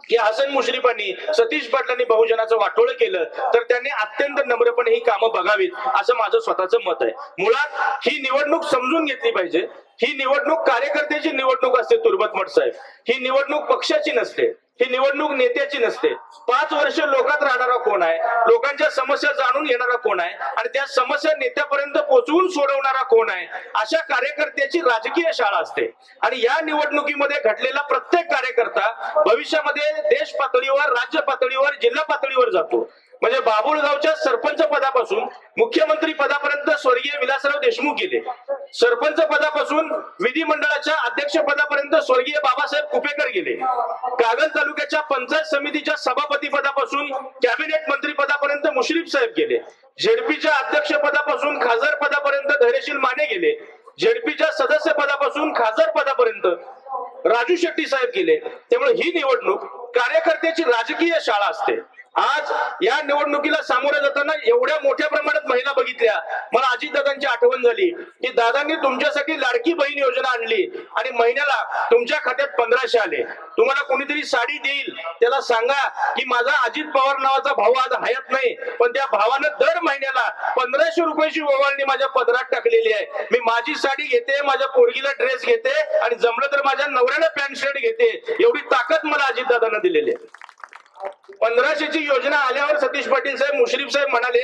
Speaker 2: की हसन मुश्रीफांनी, सतीश पाटलांनी बहुजनाचं वाटोळं केलं, तर त्यांनी अत्यंत नम्रपणे ही कामं बघावीत असं माझं स्वतःचं मत आहे. मुळात ही निवडणूक समजून घेतली पाहिजे. ही निवडणूक कार्यकर्त्याची निवडणूक असते तुर्बत मठ साहेब. ही निवडणूक पक्षाची नसते, ही निवडणूक नेत्याची नसते. 5 वर्ष लोकात राहणारा कोण आहे, लोकांच्या समस्या जाणून घेणारा कोण आहे आणि त्या समस्या नेत्यापर्यंत पोहोचवून सोडवणारा कोण आहे, अशा कार्यकर्त्याची राजकीय शाळा असते. आणि या निवडणुकीमध्ये घडलेला प्रत्येक कार्यकर्ता भविष्यामध्ये देश पातळीवर, राज्य पातळीवर, जिल्हा पातळीवर जातो. म्हणजे बाबुळगावच्या सरपंच पदापासून मुख्यमंत्री पदापर्यंत स्वर्गीय विलासराव देशमुख गेले. सरपंच पदापासून विधिमंडळाच्या अध्यक्ष पदापर्यंत स्वर्गीय बाबासाहेब कुपेकर गेले. कागल तालुक्याच्या पंचायत समितीच्या सभापती पदापासून कॅबिनेट मंत्री पदापर्यंत मुश्रीफ साहेब गेले. झेडपीच्या अध्यक्ष पदापासून खासदार पदापर्यंत धैर्यशील माने गेले. झेडपीच्या सदस्य पदापासून खासदार पदापर्यंत राजू शेट्टी साहेब गेले. त्यामुळे ही निवडणूक कार्यकर्त्याची राजकीय शाळा असते. आज या निवडणुकीला सामोरे जाताना एवढ्या मोठ्या प्रमाणात महिला बघितल्या. मला अजितदादांची आठवण झाली की दादांनी तुमच्यासाठी लाडकी बहीण योजना आणली आणि महिन्याला तुमच्या खात्यात 1500 आले. तुम्हाला कोणीतरी साडी देईल, त्याला सांगा की माझा अजित पवार नावाचा भाऊ आज हयात नाही, पण त्या भावानं दर महिन्याला 1500 रुपयाची ओवाळणी माझ्या पदरात टाकलेली आहे. मी माझी साडी घेते, माझ्या पोरगीला ड्रेस घेते आणि जमलं तर माझ्या नवऱ्याला पॅन्ट शर्ट घेते. एवढी ताकद मला अजितदादांना दिलेली आहे. 1500ची योजना आल्यावर सतीश पाटील साहेब, मुश्रीफ साहेब म्हणाले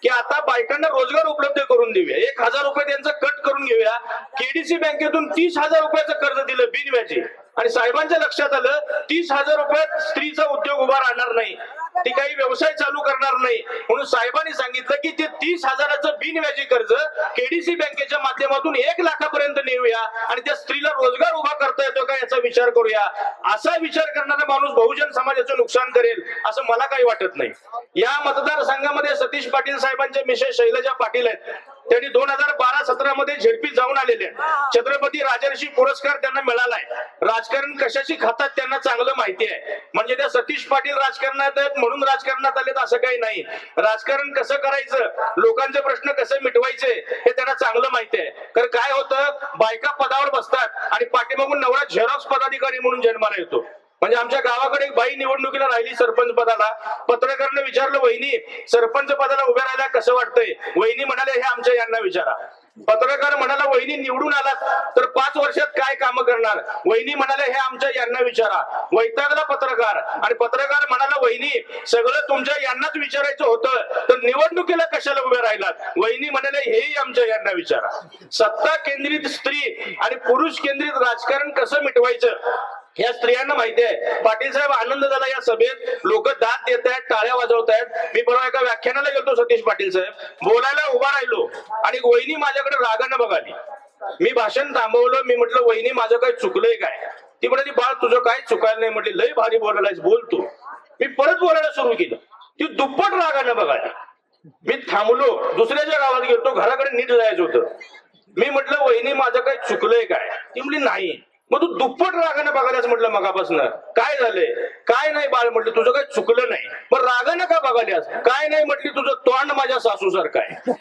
Speaker 2: की आता बायकांना रोजगार उपलब्ध करून देऊया, 1000 रुपये त्यांचं कट करून घेऊया. केडीसी बँकेतून 30,000 रुपयाचं कर्ज दिलं बिनव्याजी आणि साहेबांच्या लक्षात आलं 30,000 रुपयात स्त्रीचा उद्योग उभा राहणार नाही, ती काही व्यवसाय चालू करणार नाही. म्हणून साहेबांनी सांगितलं की ते 30,000चं बिनव्याजी कर्ज केडीसी बँकेच्या माध्यमातून 1 लाखापर्यंत नेऊया आणि त्या स्त्रीला रोजगार उभा करता येतो का याचा विचार करूया. असा विचार करणारा माणूस बहुजन समाजाचं नुकसान करेल असं मला काही वाटत नाही. या मतदारसंघामध्ये सतीश पाटील साहेबांचे मिसेस शैलजा पाटील आहेत. त्यांनी 2012-17 मध्ये झेडपी जाऊन आलेले आहेत. छत्रपती राजर्षी पुरस्कार त्यांना मिळालाय. राजकारण कशाची खातात त्यांना चांगलं माहिती आहे. म्हणजे त्या सतीश पाटील राजकारणात आहेत म्हणून राजकारणात आलेत असं काही नाही. राजकारण कसं करायचं, लोकांचे प्रश्न कसे मिटवायचे हे त्यांना चांगलं माहिती आहे. कारण काय होतं, बायका पदावर बसतात आणि पाठीमागून नवरा झेरॉक्स पदाधिकारी म्हणून जन्माला येतो. म्हणजे आमच्या गावाकडे एक बाई निवडणुकीला राहिली सरपंच पदाला. पत्रकारांना विचारलं, वहिनी सरपंच पदाला उभ्या राहिल्या कसं वाटतंय? वहिनी म्हणाले, हे आमच्या यांना विचारा.
Speaker 1: पत्रकार म्हणाला वहिनी निवडून आलात तर 5 वर्षात काय काम करणार? वहिनी म्हणाले हे आमच्या यांना विचारा. वैतागला पत्रकार. आणि पत्रकार म्हणाला वहिनी सगळं तुमच्या यांनाच विचारायचं होतं तर निवडणुकीला कशाला उभे राहिलात? वहिनी म्हणाले हेही आमच्या यांना विचारा. सत्ता केंद्रित स्त्री आणि पुरुष केंद्रित राजकारण कसं मिटवायचं या स्त्रियांना माहिती आहे. पाटील साहेब आनंद झाला या सभेत. लोक दाद देत आहेत, टाळ्या वाजवत आहेत. मी परवा एका व्याख्यानाला गेलो सतीश पाटील साहेब बोलायला उभा राहिलो आणि वहिनी माझ्याकडे रागानं बघाली. मी भाषण थांबवलं. मी म्हटलं वहिनी माझं काही चुकलंय काय? ती म्हणाली बाळ तुझं काय चुकायला नाही. म्हटली लय भारी बोलायलास बोल तू. मी परत बोलायला सुरू केलं. ती दुप्पट रागानं बघाली. मी थांबलो. दुसऱ्याच्या गावात गेलो. घराकडे नीट जायचं होतं. मी म्हटलं वहिनी माझं काही चुकलंय काय? ती म्हटली नाही. मग तू दुप्पट रागानं बघायलाच म्हटलं मगापासून काय झालंय? काय नाही बाळ म्हटलं तुझं काही चुकलं नाही. मग रागानं का बघाल्यास? काय नाही म्हटली तुझं तोंड माझ्या सासू सारखं आहे.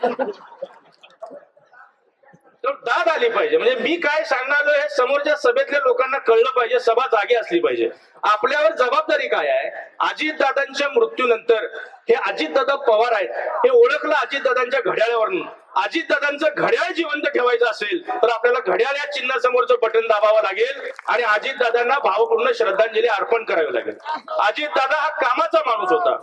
Speaker 1: तर दाद आली पाहिजे. म्हणजे मी काय सांगणार हे समोरच्या सभेतल्या लोकांना कळलं पाहिजे. सभा जागी असली पाहिजे. आपल्यावर जबाबदारी काय आहे? अजितदादांच्या मृत्यूनंतर हे अजितदादा पवार आहेत हे ओळखलं अजितदादांच्या घड्याळावरून. अजितदादांचं घड्याळ जिवंत ठेवायचं असेल तर आपल्याला घड्याळ या चिन्हासमोरचं बटन दाबावं लागेल आणि अजितदादांना भावपूर्ण श्रद्धांजली अर्पण करावी लागेल. अजितदादा हा कामाचा माणूस होता.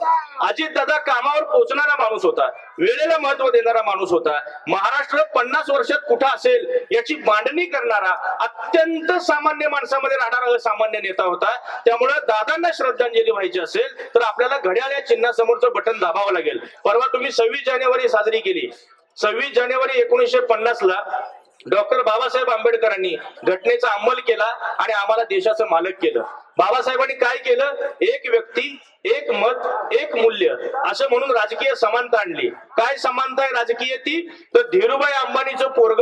Speaker 1: अजितदादा कामावर पोहोचणारा माणूस होता. वेळेला महत्व देणारा माणूस होता. महाराष्ट्र 50 वर्षात कुठं असेल याची मांडणी करणारा अत्यंत सामान्य माणसामध्ये राहणारा असामान्य नेता होता. त्यामुळे दादांना श्रद्धांजली व्हायची असेल तर आपल्याला घड्याळ या चिन्हासमोरचं बटन दाबावं लागेल. परवा तुम्ही 26 जानेवारी साजरी केली. 26 जानेवारी 1950 ला डॉक्टर बाबासाहेब आंबेडकरांनी घटनेचा अंमल केला आणि आम्हाला देशाचं मालक केलं. बाबासाहेबांनी काय केलं? एक व्यक्ती एक मत एक मूल्य असं म्हणून राजकीय समानता आणली. काय समानता आहे राजकीय ती? तर धीरूभाई अंबानीचं पोरग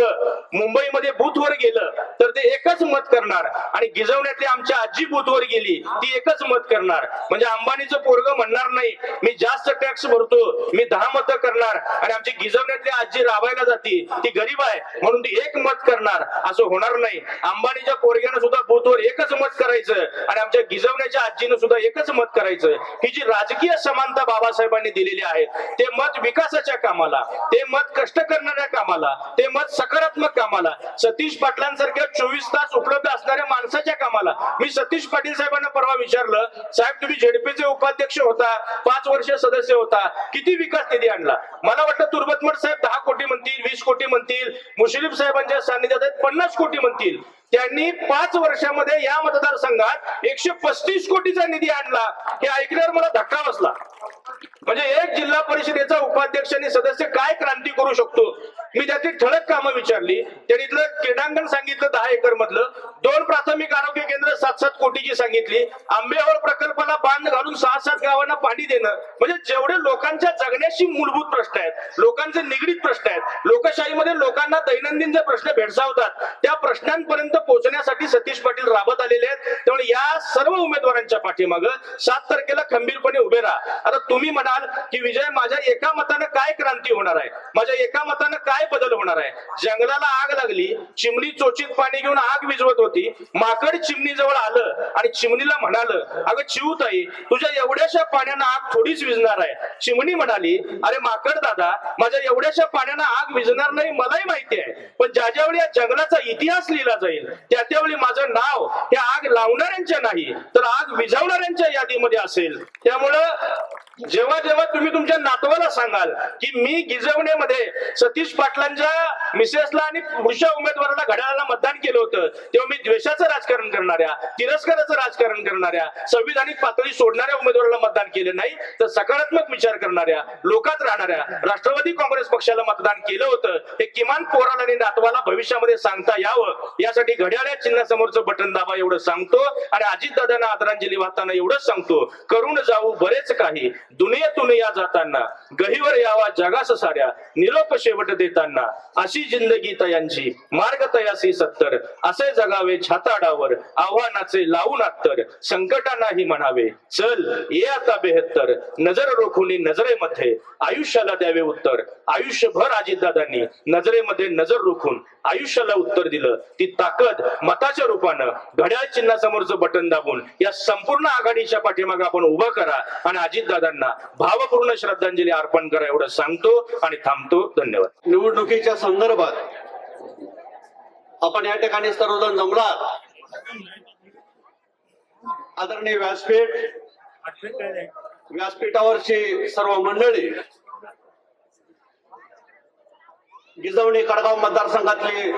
Speaker 1: मुंबईमध्ये बूथवर गेलं तर ते एकच मत करणार आणि गिजवण्यातली आमची आजी बूथवर गेली ती एकच मत करणार. म्हणजे अंबानीचं पोरग म्हणणार नाही मी जास्त टॅक्स भरतो मी 10 मतं करणार आणि आमची गिजवण्यातली आजी राबायला जाती ती गरीब आहे म्हणून ती एक मत करणार असं होणार नाही. अंबानीच्या पोरग्यानं सुद्धा बूथवर एकच मत करायचं आणि आमच्या गिजवण्याच्या आजीनं सुद्धा एकच मत करायचं. ही जी राजकीय समानता बाबासाहेबांनी दिलेली आहे ते मत विकासाच्या कामाला, ते मत कष्ट करणाऱ्या कामाला, ते मत सकारात्मक कामाला, सतीश पाटलांसारख्या 24 तास उपलब्ध असणाऱ्या माणसाच्या कामाला. मी सतीश पाटील साहेबांना परवा विचारलं साहेब तुम्ही झेडपीचे उपाध्यक्ष होता 5 वर्ष सदस्य होता किती विकास निधी आणला? मला वाटतं तुर्बतमठ साहेब 10 कोटी म्हणतील 20 कोटी म्हणतील मुश्रीफ साहेबांच्या सानिध्यात 50 कोटी म्हणतील. त्यांनी 5 वर्षामध्ये या मतदारसंघात 135 कोटीचा निधी आणला. हे ऐकल्यावर मला धक्का बसला. म्हणजे एक जिल्हा परिषदेचा उपाध्यक्ष आणि सदस्य काय क्रांती करू शकतो? मी त्याची ठळक कामं विचारली. त्यांनी इथलं क्रीडांगण सांगितलं 10 एकर मधलं. 2 प्राथमिक आरोग्य केंद्र 7-7 कोटीची सांगितली. आंबेहोळ प्रकल्पाला बांध घालून 6-7 गावांना पाणी देणं. म्हणजे जेवढे लोकांच्या जगण्याशी मूलभूत प्रश्न आहेत, लोकांचे निगडीत प्रश्न आहेत, लोकशाहीमध्ये लोकांना दैनंदिन जे प्रश्न भेडसावतात त्या प्रश्नांपर्यंत पोहोचण्यासाठी सतीश पाटील राबत आलेले आहेत. त्यामुळे या सर्व उमेदवारांच्या पाठीमागं 7 तारखेला खंबीरपणे उभे राहा. आता तुम्ही म्हणाल की विजय माझ्या एका मतानं काय क्रांती होणार आहे? माझ्या एका मतानं काय बदल होणार आहे? जंगलाला आग लागली, चिमणी चोचीत पाणी घेऊन आग विझवत होती. माकड चिमणी जवळ आलं आणि चिमणीला म्हणालं अगं चिवताई तुझ्या एवढ्याशा पाण्यानं आग थोडीच विझणार आहे. चिमणी म्हणाली अरे माकड दादा माझ्या एवढ्याशा पाण्यानं आग विझणार नाही मलाही माहिती आहे पण ज्या ज्यावेळी या जंगलाचा इतिहास लिहिला जाईल त्या त्यावेळी माझं नाव हे आग लावणाऱ्यांच्या नाही तर आग विझवणाऱ्यांच्या यादीमध्ये असेल. त्यामुळं जेव्हा जेव्हा तुम्ही तुमच्या नातवाला सांगाल की मी गिजवण्यामध्ये सतीश पाटलांच्या मिसेसला आणि पुरुषा उमेदवाराला घड्याळाला मतदान केलं होतं तेव्हा मी द्वेषाचं राजकारण करणाऱ्या तिरस्काराचं राजकारण करणाऱ्या संविधानिक पातळी सोडणाऱ्या उमेदवाराला मतदान केलं नाही तर सकारात्मक विचार करणाऱ्या लोकात राहणाऱ्या राष्ट्रवादी काँग्रेस पक्षाला मतदान केलं होतं हे किमान पोराला आणि नातवाला भविष्यामध्ये सांगता यावं यासाठी घड्याळ या चिन्हासमोरचं बटन दाबा एवढं सांगतो आणि अजितदादांना आदरांजली वाहताना एवढंच सांगतो करून जाऊ बरेच काही दुनियेतून या जाताना गहीवर यावा जगास साऱ्या निरोप शेवट देताना अशी जिंदगी तयांची मार्ग तयासी 70 असे जगावे छाताडावर आव्हानाचे लावून अत्तर संकटांनाही म्हणावे चल ये आता 72 नजर रोखुनी नजरेमध्ये आयुष्याला द्यावे उत्तर. आयुष्यभर अजितदादांनी नजरेमध्ये नजर रोखून आयुष्याला उत्तर दिलं. ती ताकद मताच्या रूपानं घड्याळ चिन्हासमोरचं बटन दाबून या संपूर्ण आघाडीच्या पाठीमागे आपण उभं करा आणि अजितदादांना
Speaker 2: यांना भावपूर्ण श्रद्धांजली अर्पण करा एवढं सांगतो आणि थांबतो. धन्यवाद.
Speaker 3: निवडणुकीच्या संदर्भात आपण या ठिकाणी सर्वजण जमलात. आदरणीय व्यासपीठावरची सर्व मंडळी, गिजवणी कडगाव मतदारसंघातले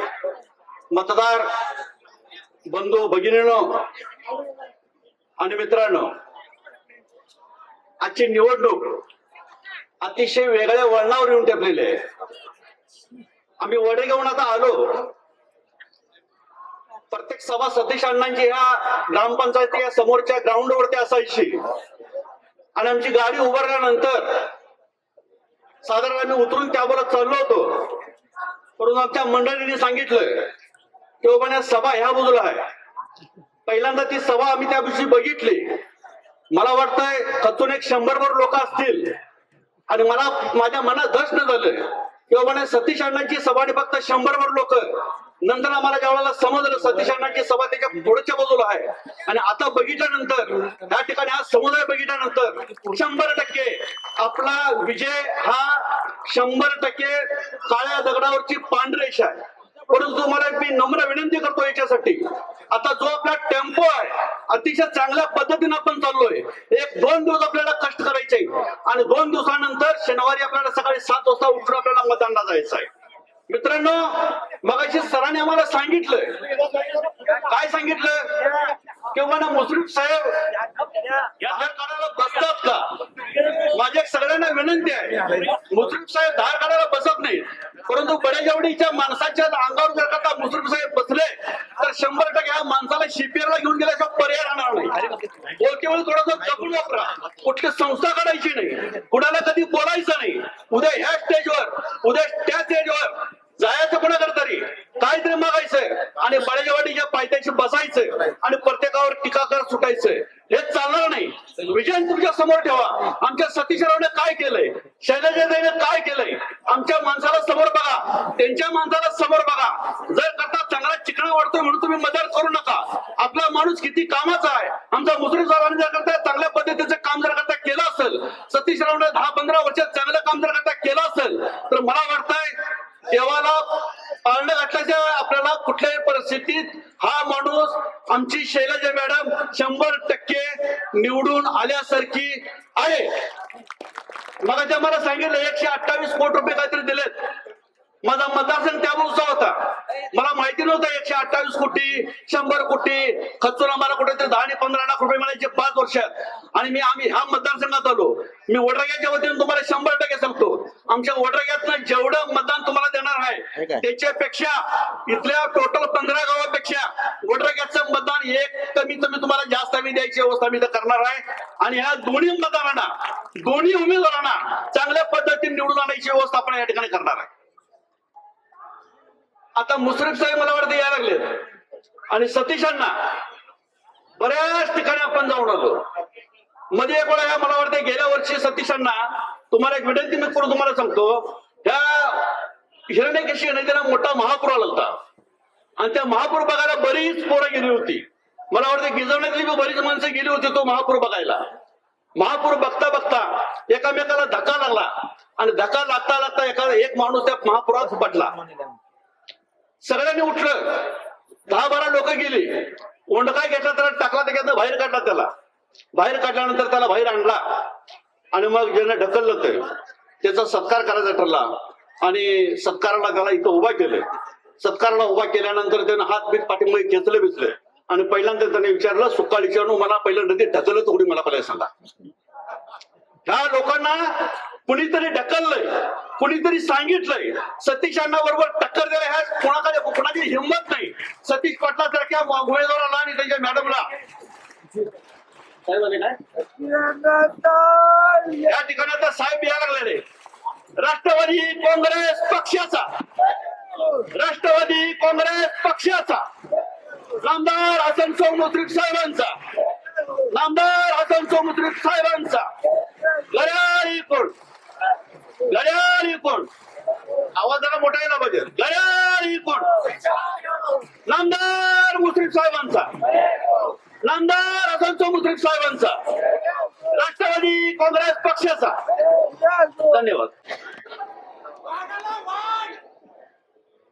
Speaker 3: मतदार बंधू भगिनींनो आणि मित्रांनो, आजची निवडणूक अतिशय वेगळ्या वळणावर येऊन ठेपलेली आहे. आम्ही वडे घेऊन आता आलो. प्रत्येक सभा सतीश अण्णांची ह्या ग्रामपंचायती समोरच्या ग्राउंडवरती असायची आणि आमची गाडी उभारल्यानंतर साधारण आम्ही उतरून त्याबरोबर चाललो होतो. परंतु आमच्या मंडळींनी सांगितलं की बाबा सभा ह्या बाजूला आहे. पहिल्यांदा ती सभा आम्ही त्या दिवशी बघितली. मला वाटतंय खचून 100 लोक असतील आणि मला माझ्या मनात दर्शन झालं की बाबा सतीश अण्णांची सभा आणि फक्त 100 लोक. नंतर आम्हाला ज्यावेळेला समजलं सतीश अण्णांची सभा त्याच्या पुढच्या बाजूला आहे आणि आता बघितल्यानंतर या ठिकाणी हा समुदाय बघितल्यानंतर 100% आपला विजय हा 100% काळ्या दगडावरची पांढरी रेषा आहे. परंतु तुम्हाला मी नम्र विनंती करतो याच्यासाठी, आता जो आपला टेम्पो आहे अतिशय चांगल्या पद्धतीने आपण चाललोय. 1-2 दिवस आपल्याला कष्ट करायचे आणि 2 दिवसानंतर शनिवारी आपल्याला सकाळी 7 वाजता उठून आपल्याला मतदानाला जायचं आहे. मित्रांनो, मगाशी सरांनी आम्हाला सांगितलंय, काय सांगितलं किंवा ना मुश्रीफ साहेब धार काढायला बसतात का? माझी सगळ्यांना विनंती आहे, मुश्रीफ साहेब धार काढायला बसत नाही. परंतु बडेजावडीच्या माणसाच्या अंगावर जर का मुश्रीफ साहेब बसले तर 100% ह्या माणसाला शिपियरला घेऊन गेल्याशिवाय पर्याय राहणार नाही. केवळ थोडंसं जपून वापरा. कुठली संस्था काढायची नाही, कुणाला कधी बोलायचं नाही. उद्या ह्या स्टेजवर, उद्या त्या स्टेजवर जायचं कोणाकडे तरी काहीतरी मागायचंय आणि बळेजवाडीच्या पायथ्याशी बसायचंय आणि प्रत्येकावर टीका करत सुटायचंय. हे चालणार नाही. विजन तुमच्या समोर ठेवा. आमच्या सतीशरावने काय केलंय, शैलजाताईने काय केलंय, आमच्या माणसाला समोर बघा, त्यांच्या माणसाला समोर बघा. जर करता चांगला चिकणा वाढतोय म्हणून तुम्ही मदत करू नका. आपला माणूस किती कामाचा आहे. आमचा मुश्रीफ साहेबांनी जर करता चांगल्या पद्धतीचं काम जर करता केलं असेल, सतीशरावने 10-15 वर्षात चांगलं काम जर करता केलं असेल तर मला वाटतंय देवाला पाळणं घातल्याच्या आपल्याला कुठल्याही परिस्थितीत हा माणूस, आमची शैलजा मॅडम 100% निवडून आल्यासारखी आहे. मग त्या मला सांगितलं 128 कोटी रुपये काहीतरी दिलेत. माझा मतदारसंघ त्यामुळेचा होता. मला माहिती नव्हतं 128 कोटी 100 कोटी खर्चून आम्हाला कुठेतरी 10 आणि 15 लाख रुपये मिळायचे 5 वर्षात. आणि आम्ही ह्या मतदारसंघात आलो. मी वडराग्याच्या वतीने तुम्हाला 100% सांगतो, आमच्या वडराग्यातनं जेवढं मतदान तुम्हाला देणार आहे त्याच्यापेक्षा इथल्या टोटल 15 गावापेक्षा वडराग्याचं मतदान कमीत कमी तुम्हाला जास्त आम्ही द्यायची व्यवस्था मी करणार आहे. आणि ह्या दोन्ही मतदारांना, दोन्ही उमेदवारांना चांगल्या पद्धतीने निवडून आणायची व्यवस्था आपण या ठिकाणी करणार आहे. आता मुश्रीफ साहेब मला वाटतं यायला लागले आणि सतीशांना बऱ्याच ठिकाणी आपण जाऊन आलो. मध्ये एक वेळा मला वाटतं गेल्या वर्षी सतीशांना तुम्हाला एक विनंती मी करून तुम्हाला सांगतो, ह्या हिरण्यकेशी नदीला मोठा महापूर आला होता आणि त्या महापूर बघायला बरीच पोरं गेली होती. मला वाटतं गिजवण्यातली बरीच माणसं गेली होती तो महापूर बघायला. महापूर बघता बघता एकामेकाला धक्का लागला आणि धक्का लागता लागता एक माणूस त्या महापुरात पडला. सगळ्यांनी उठलं, 10-12 लोक गेली. ओंडका घेतला, त्याला टाकला, त्याच्यात बाहेर काढला. त्याला बाहेर काढल्यानंतर त्याला बाहेर आणला आणि मग ज्यांना ढकललं ते त्याचा सत्कार करायचा ठरला आणि सत्काराला त्याला इथं उभा केलं. सत्काराला उभा केल्यानंतर त्यानं हात बीत पाठीमुळे खेचले बिचले आणि पहिल्यांदा त्याने विचारलं, सुकाळीच्या मला पहिल्यांदा ते ढकललं थोडी मला पहिला सांगा. ह्या लोकांना कुणीतरी ढकललंय, कुणीतरी सांगितलंय. सतीशांना बरोबर टक्कर द्यायला ह्या कोणाकडे कोणाची हिंमत नाही. सतीश पाटलासारख्या उमेदवाराला आणि त्यांच्या मॅडमला या ठिकाणी आता साहेब यायला लागलेले. राष्ट्रवादी काँग्रेस पक्षाचा, राष्ट्रवादी काँग्रेस पक्षाचा नामदार हसन शौकत मुश्रीफ साहेबांचा, नामदार हसन शौकत मुश्रीफ साहेबांचा घड्याळी कोण, घड्याळी कोण, आवाज जरा मोठा यायला पाहिजे. घड्याळी कोण, नामदार मुश्रीफ साहेबांचा, नामदार हसन शौकत मुश्रीफ साहेबांचा, राष्ट्रवादी काँग्रेस पक्ष धन्यवाद.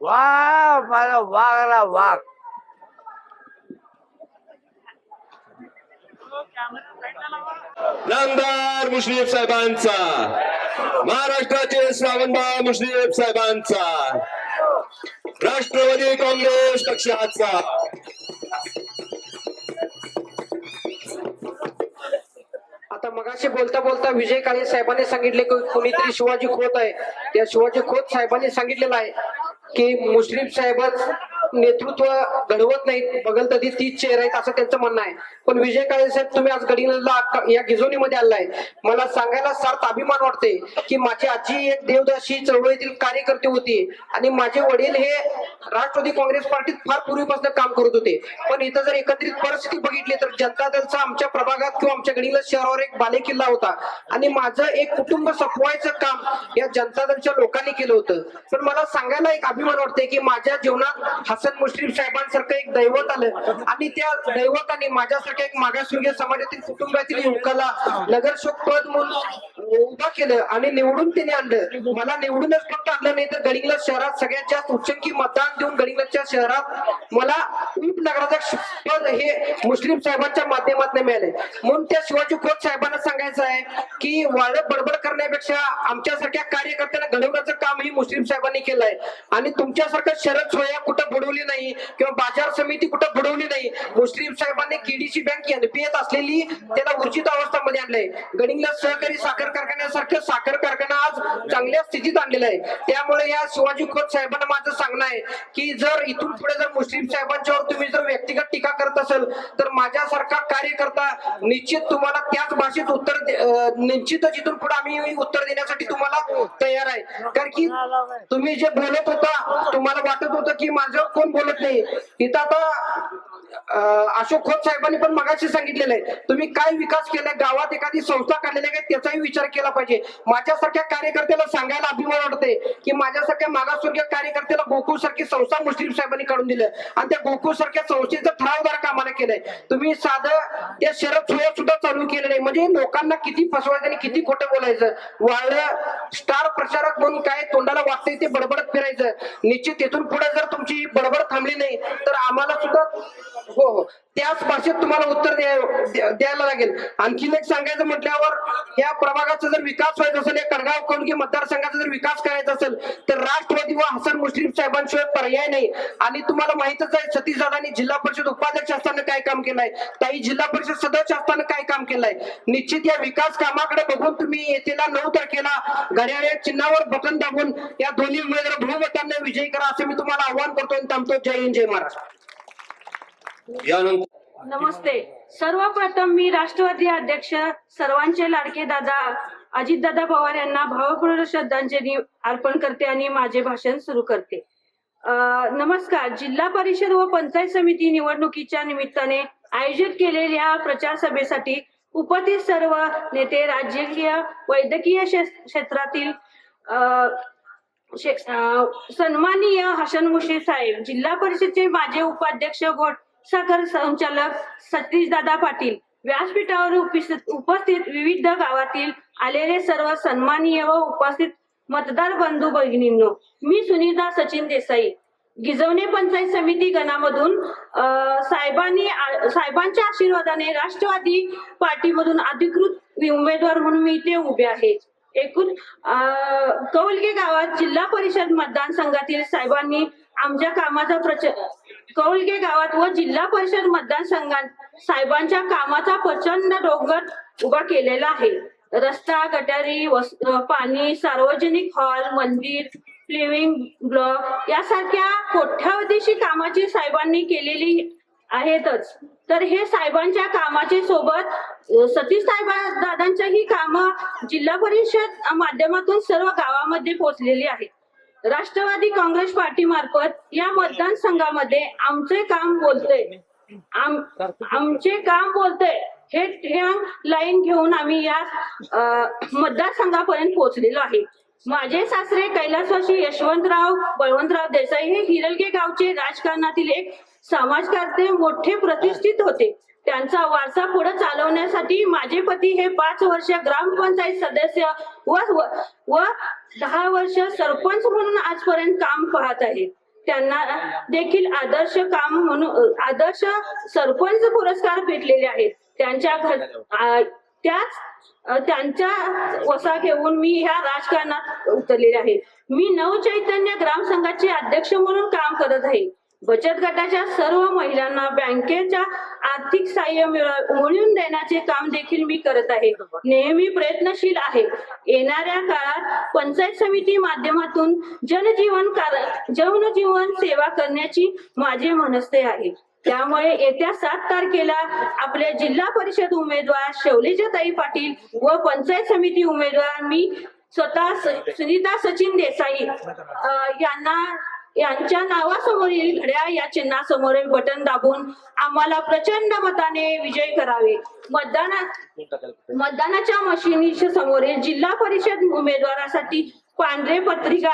Speaker 4: वाह मला वाघला वाघ.
Speaker 1: नामदार मुश्रीफ साहेबांचा, महाराष्ट्राचे श्रावणबाळ मुश्रीफ साहेबांचा, राष्ट्रवादी काँग्रेस पक्षाचा.
Speaker 5: आता मगाशी बोलता बोलता विजय काळे साहेबांनी सांगितले की कोणीतरी शिवाजी खोत आहे. त्या शिवाजी खोत साहेबांनी सांगितलेलं आहे की मुश्रीफ साहेबच नेतृत्व घडवत नाहीत, बगल तरी तीच चेहरा आहेत असं त्यांचं म्हणणं आहे. पण विजय काळे साहेब, तुम्ही आज गडिंगलजला या गिजोनीमध्ये आलाय, मला सांगायला सार्थ अभिमान वाटते की माझी आजी एक देवदासी चळवळीतील कार्यकर्ते होती आणि माझे वडील हे राष्ट्रवादी काँग्रेस पार्टीत फार पूर्वीपासून काम करत होते. पण इथं जर एकत्रित परिस्थिती बघितली तर जनता दलचा आमच्या प्रभागात किंवा आमच्या गडिंगलज शहरावर एक बालेकिल्ला होता आणि माझं एक कुटुंब सपवायचं काम या जनता दलच्या लोकांनी केलं होतं. पण मला सांगायला एक अभिमान वाटते की माझ्या जीवनात हसन मुश्रीफ साहेबांसारखं एक दैवत आलं आणि त्या दैवताने माझ्यासारख्या एक मागासवर्गीय समाजातील कुटुंबातील युवकाला नगरसेवक पद म्हणून उभा केलं आणि निवडून त्याने आणलं. मला निवडूनच फक्त आणलं नाही तर गडिंगलज शहरात सगळ्यात जास्त उच्चंकी मतदान देऊन गडिंगलजच्या शहरात मला उपनगराचं पद हे मुश्रीफ साहेबांच्या माध्यमातून मिळाले. म्हणून त्या शिवाजी खोत साहेबांना सांगायचं आहे की वाढ बडबड करण्यापेक्षा आमच्यासारख्या कार्यकर्त्यांना घडवण्याचं काम ही मुश्रीफ साहेबांनी केलंय आणि तुमच्यासारखं शरद सोया कुठं बुडवली नाही किंवा बाजार समिती कुठं बुडवली नाही. मुश्रीफ साहेबांनी केडीसी बँक एनपीएत असलेली त्याला उर्जित अवस्थामध्ये आणलंय. गडिंगलज सहकारी साखर कारखान्यासारखं साखर कारखाना आज चांगल्या स्थितीत आणलेला आहे. त्यामुळे या शिवाजी खोत साहेबांना माझं सांगणं आहे की जर इथून पुढे जर मुश्रीफ साहेबांच्यावर तुम्ही जर व्यक्तिगत टीका करत असेल तर माझ्यासारखा कार्यकर्ता निश्चित तुम्हाला त्याच भाषेत उत्तर निश्चितच इथून पुढे आम्ही उत्तर देण्यासाठी तुम्हाला तयार आहे. कारण की तुम्ही जे बोलत होता तुम्हाला वाटत होतं की माझं कोण बोलत नाही. इथं आता अशोक खोत साहेबांनी पण मगाशी सांगितलेलं आहे तुम्ही काय विकास केलाय, गावात एखादी संस्था काढलेली आहे त्याचाही विचार केला पाहिजे. माझ्यासारख्या कार्यकर्त्याला सांगायला अभिमान वाटते की माझ्यासारख्या मागासवर्गीय कार्यकर्त्याला गोकुळ सारखी संस्था मुश्रीफ साहेबांनी काढून दिलं आणि त्या गोकुळ सारख्या संस्थेचं ठरावदार कामाला केलंय. तुम्ही साधं त्या शरद सोया सुद्धा चालू केलं नाही. म्हणजे लोकांना किती फसवायचं आणि किती खोटं बोलायचं. वाळलं स्टार प्रचारक म्हणून काय तोंडाला वाटतंय ते बडबडत फिरायचं. निश्चित तिथून पुढे जर तुमची बडबड थांबली नाही तर आम्हाला सुद्धा हो त्याच भाषेत तुम्हाला उत्तर द्यायला लागेल. आणखीन एक सांगायचं म्हटल्यावर या प्रभागाचा जर विकास व्हायचा असेल, या कडगाव कणगी मतदारसंघाचा जर विकास करायचा असेल तर राष्ट्रवादी व हसन मुश्रीफ साहेबांशिवाय पर्याय नाही. आणि तुम्हाला माहितच आहे सतीश दादांनी जिल्हा परिषद उपाध्यक्ष असताना काय काम केलंय, ताई जिल्हा परिषद सदस्य असताना काय काम केलंय. निश्चित या विकास कामाकडे बघून तुम्ही येतेला 9 तारखेला घड्याळ चिन्हावर बटन दाबून या दोन्ही उमेदवार बहुमतांना विजयी करा असं मी तुम्हाला आवाहन करतो आणि थांबतो. जय हिंद, जय महाराष्ट्र.
Speaker 6: नमस्ते. सर्वप्रथम मी राष्ट्रवादी अध्यक्ष सर्वांचे लाडके दादा अजितदादा पवार यांना भावपूर्ण श्रद्धांजली अर्पण करते आणि माझे भाषण सुरू करते. नमस्कार. जिल्हा परिषद व पंचायत समिती निवडणुकीच्या निमित्ताने आयोजित केलेल्या प्रचार सभेसाठी उपस्थित सर्व नेते, राजकीय वैद्यकीय क्षेत्रातील सन्माननीय हसन मुश्रीफ साहेब, जिल्हा परिषदचे माजी उपाध्यक्ष गट साखर संचालक सतीशदादा पाटील, व्यासपीठावर उपस्थित विविध गावातील आलेले सर्व सन्माननीय व उपस्थित मतदार बंधू भगिनींनो, मी सुनीता सचिन देसाई, गिजवणे पंचायत समिती गणामधून साहेबांच्या आशीर्वादाने राष्ट्रवादी पार्टीमधून अधिकृत उमेदवार म्हणून मी इथे उभे आहे. एकूण कौलगे गावात जिल्हा परिषद मतदारसंघातील साहेबांनी आमच्या कामाचा कौलगे गावात व जिल्हा परिषद मतदारसंघात साहेबांच्या कामाचा प्रचंड डोंगर उभा केलेला आहे. रस्ता, गटारी, पाणी, सार्वजनिक हॉल, मंदिर, लिव्हिंग ब्लॉक यासारख्या कोट्यावधीची कामाची साहेबांनी केलेली आहेतच. तर हे साहेबांच्या कामाचे सोबत सतीश साहेब दादांच्याही कामं जिल्हा परिषद माध्यमातून सर्व गावामध्ये पोहोचलेली आहेत. राष्ट्रवादी काँग्रेस पार्टी मार्फत या मतदारसंघामध्ये आमचे काम बोलतंय, आमचे काम बोलतंय हे लाईन घेऊन आम्ही या मतदारसंघापर्यंत पोहोचलेलो आहे. माझे सासरे कैलासवासी यशवंतराव बळवंतराव देसाई हे हिरलगे गावचे राजकारणातील एक समाजकर्ते मोठे प्रतिष्ठित होते. त्यांचा वारसा पुढे चालवण्यासाठी माझे पती हे 5 वर्ष ग्रामपंचायत सदस्य व 10 वर्ष सरपंच म्हणून आजपर्यंत काम पाहत आहेत. त्यांना देखील आदर्श काम म्हणून आदर्श सरपंच पुरस्कार भेटलेले आहेत. त्यांचा वसा घेऊन मी ह्या राजकारणात उतरलेले आहे. मी नवचैतन्य ग्राम संघाचे अध्यक्ष म्हणून काम करत आहे. बचत गटाच्या सर्व महिलांना बँकेच्या आर्थिक सहाय्य मिळवून देण्याचे काम देखील मी करत आहे. नेहमी प्रयत्नशील आहे. येणाऱ्या काळात पंचायत समिती माध्यमातून जनजीवन सेवा करण्याची माझे मनस्ते आहे. त्यामुळे येत्या 7 तारखेला आपल्या जिल्हा परिषद उमेदवार शैलजाताई पाटील व पंचायत समिती उमेदवार मी स्वतः सुनीता सचिन देसाई यांच्या नावासमोरील घड्याळ या चिन्हासमोरील बटन दाबून आम्हाला प्रचंड मताने विजयी करावे. मतदानाच्या मशिनीच्या समोरील जिल्हा परिषद उमेदवारासाठी पांढरे पत्रिका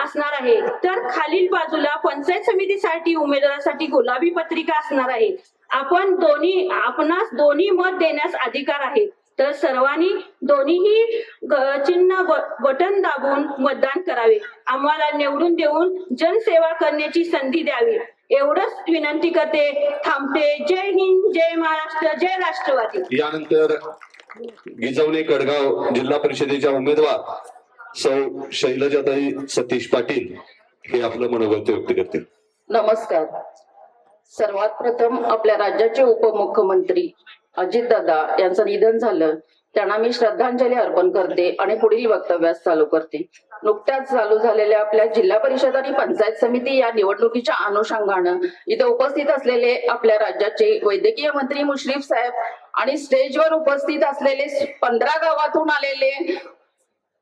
Speaker 6: असणार आहे, तर खालील बाजूला पंचायत समितीसाठी उमेदवारासाठी गुलाबी पत्रिका असणार आहे. आपणास दोन्ही मत देण्यास अधिकार आहे, तर सर्वांनी दोन्हीही चिन्ह बटन दाबून मतदान करावे. आम्हाला निवडून देऊन जनसेवा करण्याची संधी द्यावी एवढंच विनंती करते. थांबते. जय हिंद, जय महाराष्ट्र, जय राष्ट्रवादी.
Speaker 7: यानंतर गिजवणे कडगाव जिल्हा परिषदेच्या उमेदवार सौ शैलजाताई सतीश पाटील हे आपलं मनोगत व्यक्त करतील.
Speaker 8: नमस्कार. सर्वात प्रथम आपल्या राज्याचे उपमुख्यमंत्री अजितदादा यांचं निधन झालं, त्यांना मी श्रद्धांजली अर्पण करते आणि पुढील वक्तव्यास चालू करते. नुकत्याच चालू झालेल्या आपल्या जिल्हा परिषद आणि पंचायत समिती या निवडणुकीच्या अनुषंगानं इथं उपस्थित असलेले आपल्या राज्याचे वैद्यकीय मंत्री मुश्रीफ साहेब आणि स्टेजवर उपस्थित असलेले 15 गावातून आलेले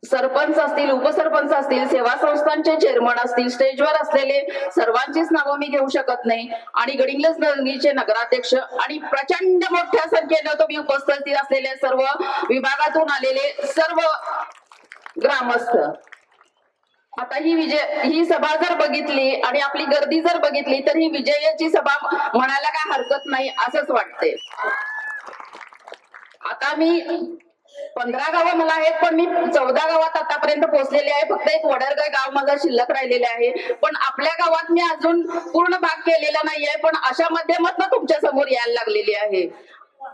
Speaker 8: सरपंच असतील, उपसरपंच असतील, सेवा संस्थांचे चेअरमन असतील, स्टेजवर असलेले सर्वांचीच नावं मी घेऊ शकत नाही, आणि गडिंग्लज नगरीचे नगराध्यक्ष आणि प्रचंड मोठ्या संख्येनं तुम्ही उपस्थित असलेले सर्व विभागातून आलेले सर्व ग्रामस्थ. आता ही सभा जर बघितली आणि आपली गर्दी जर बघितली तर ही विजयाची सभा म्हणायला काय हरकत नाही असंच वाटते. आता मी 15 गावं मला आहेत, पण मी 14 गावात आतापर्यंत पोहोचलेले आहे. फक्त एक वडरगाव गाव माझा शिल्लक राहिलेले आहे, पण आपल्या गावात मी अजून पूर्ण भाग केलेला नाहीये, पण अशा माध्यमातून तुमच्या समोर यायला लागलेली आहे.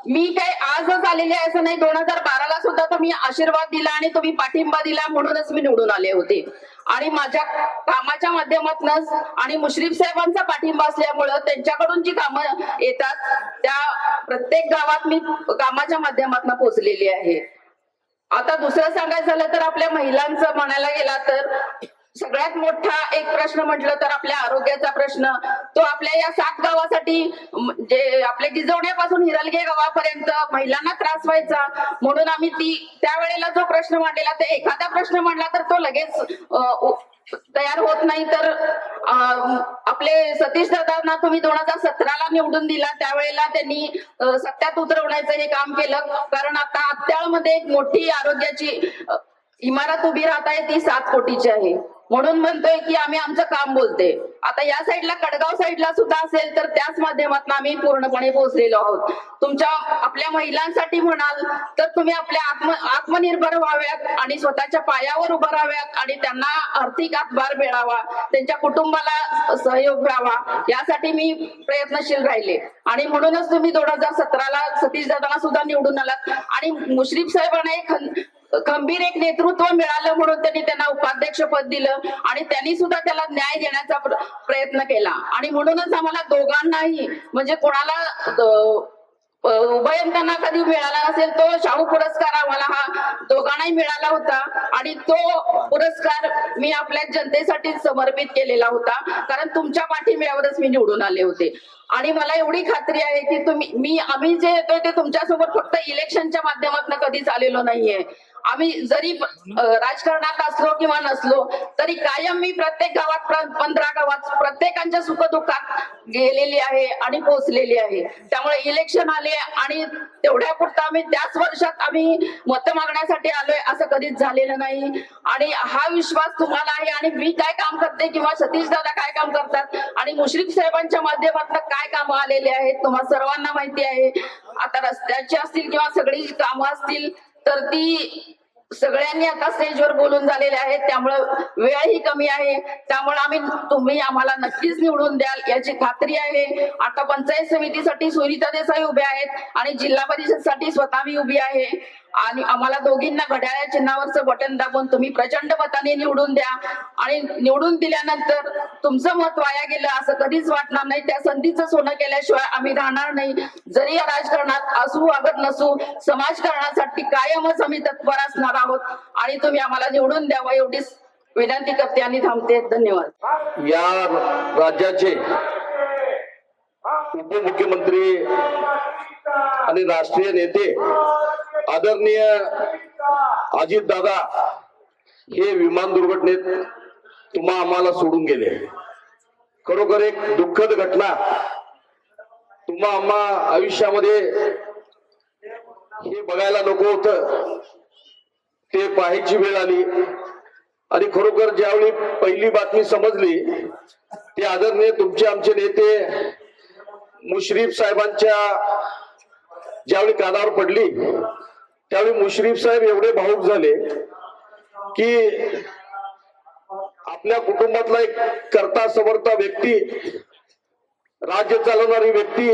Speaker 8: मी काय आजच आलेले आहे असं नाही. 2012ला सुद्धा तुम्ही आशीर्वाद दिला आणि तुम्ही पाठिंबा दिला म्हणूनच मी निवडून आले होते, आणि माझ्या कामाच्या माध्यमातूनच आणि मुश्रीफ साहेबांचा पाठिंबा असल्यामुळं त्यांच्याकडून जी कामं येतात त्या प्रत्येक गावात मी कामाच्या माध्यमातून पोहोचलेली आहे. आता दुसरं सांगायचं झालं तर आपल्या महिलांचं म्हणायला गेला तर सगळ्यात मोठा एक प्रश्न म्हटलं तर आपल्या आरोग्याचा प्रश्न, तो आपल्या या 7 गावासाठी जे आपल्या गिजवण्यापासून हिरलगे गावापर्यंत महिलांना त्रास व्हायचा, म्हणून आम्ही त्यावेळेला जो प्रश्न मांडलेला ते एखादा प्रश्न मांडला तर तो लगेच तयार होत नाही. तर आपले सतीश दादांना तुम्ही 2017ला निवडून दिला, त्यावेळेला त्यांनी सत्यात उतरवण्याचं हे काम केलं, कारण आता आत्याळमध्ये एक मोठी आरोग्याची इमारत उभी राहत आहे, ती 7 कोटीची आहे. म्हणून म्हणतोय की आम्ही आमचं काम बोलते. आता या साईडला कडगाव साईडला सुद्धा असेल तर त्याच माध्यमातून आम्ही पूर्णपणे पोहोचलेलो आहोत. तुमच्या आपल्या महिलांसाठी म्हणाल तर तुम्ही आपल्या आत्मनिर्भर व्हाव्यात आणि स्वतःच्या पायावर उभं राहाव्यात आणि त्यांना आर्थिक हातभार मिळावा, त्यांच्या कुटुंबाला सहयोग व्हावा, यासाठी मी प्रयत्नशील राहिले. आणि म्हणूनच तुम्ही 2017ला सतीश दादांना सुद्धा निवडून आलात, आणि मुश्रीफ साहेबांना एक खंबीर एक नेतृत्व मिळालं म्हणून त्यांना उपाध्यक्ष पद दिलं, आणि त्यांनी सुद्धा त्याला न्याय देण्याचा प्रयत्न केला. आणि म्हणूनच आम्हाला दोघांनाही, म्हणजे कोणाला उभयंतांना कधी मिळाला नसेल तो शाहू पुरस्कार आम्हाला हा दोघांनाही मिळाला होता, आणि तो पुरस्कार मी आपल्या जनतेसाठी समर्पित केलेला होता, कारण तुमच्या पाठिंब्यावरच मी निवडून आले होते. आणि मला एवढी खात्री आहे की आम्ही जे येतोय ते तुमच्यासोबत फक्त इलेक्शनच्या माध्यमातून कधीच आलेलो नाहीये. आम्ही जरी राजकारणात असलो किंवा नसलो तरी कायम मी प्रत्येक गावात 15 गावात प्रत्येकांच्या सुखदुःखात गेलेली आहे आणि पोहोचलेली आहे. त्यामुळे इलेक्शन आले आणि तेवढ्या पुरता आम्ही त्याच वर्षात आम्ही मत मागण्यासाठी आलोय असं कधीच झालेलं नाही. आणि हा विश्वास तुम्हाला आहे आणि मी काय काम करते किंवा सतीश दादा काय काम करतात आणि मुश्रीफ साहेबांच्या माध्यमातून काय कामं आलेली आहेत तुम्हा सर्वांना माहिती आहे. आता रस्त्याची असतील किंवा सगळी कामं असतील तर ती सगळ्यांनी आता स्टेजवर बोलून झालेले आहेत. त्यामुळं वेळही कमी आहे. त्यामुळे तुम्ही आम्हाला नक्कीच निवडून द्याल याची खात्री आहे. आता पंचायत समितीसाठी सुनीता देसाई उभ्या आहेत आणि जिल्हा परिषदसाठी स्वतः मी उभी आहे. आणि आम्हाला दोघींना घड्याळ्या चिन्हावरचं बटन दाबून तुम्ही प्रचंड मताने निवडून द्या. आणि निवडून दिल्यानंतर तुमचं मत वाया गेलं असं कधीच वाटणार नाही. त्या संधीचं सोनं केल्याशिवाय आम्ही राहणार नाही. जरी या राजकारणात असू वागत नसू समाजकारणासाठी कायमच आम्ही तत्पर असणार आहोत. आणि तुम्ही आम्हाला निवडून द्यावं एवढीच विनंती करते आणि थांबते. धन्यवाद.
Speaker 3: या राज्याचे उपमुख्यमंत्री आणि राष्ट्रीय नेते आदरणीय अजितदादा हे विमान दुर्घटनेत आम्हाला सोडून गेले. खरोखर एक दुःखद घटना. आम्हा आयुष्यामध्ये हे बघायला नको होतं ते पाहायची वेळ आली. आणि खरोखर ज्यावेळी पहिली बातमी समजली ते आदरणीय तुमचे आमचे नेते मुश्रीफ साहेबांच्या ज्यावेळी कानावर पडली त्यावेळी मुश्रीफ साहेब एवढे भावुक झाले की आपल्या कुटुंबातला एक करता समर्था व्यक्ती, राज्य चालवणारी व्यक्ती,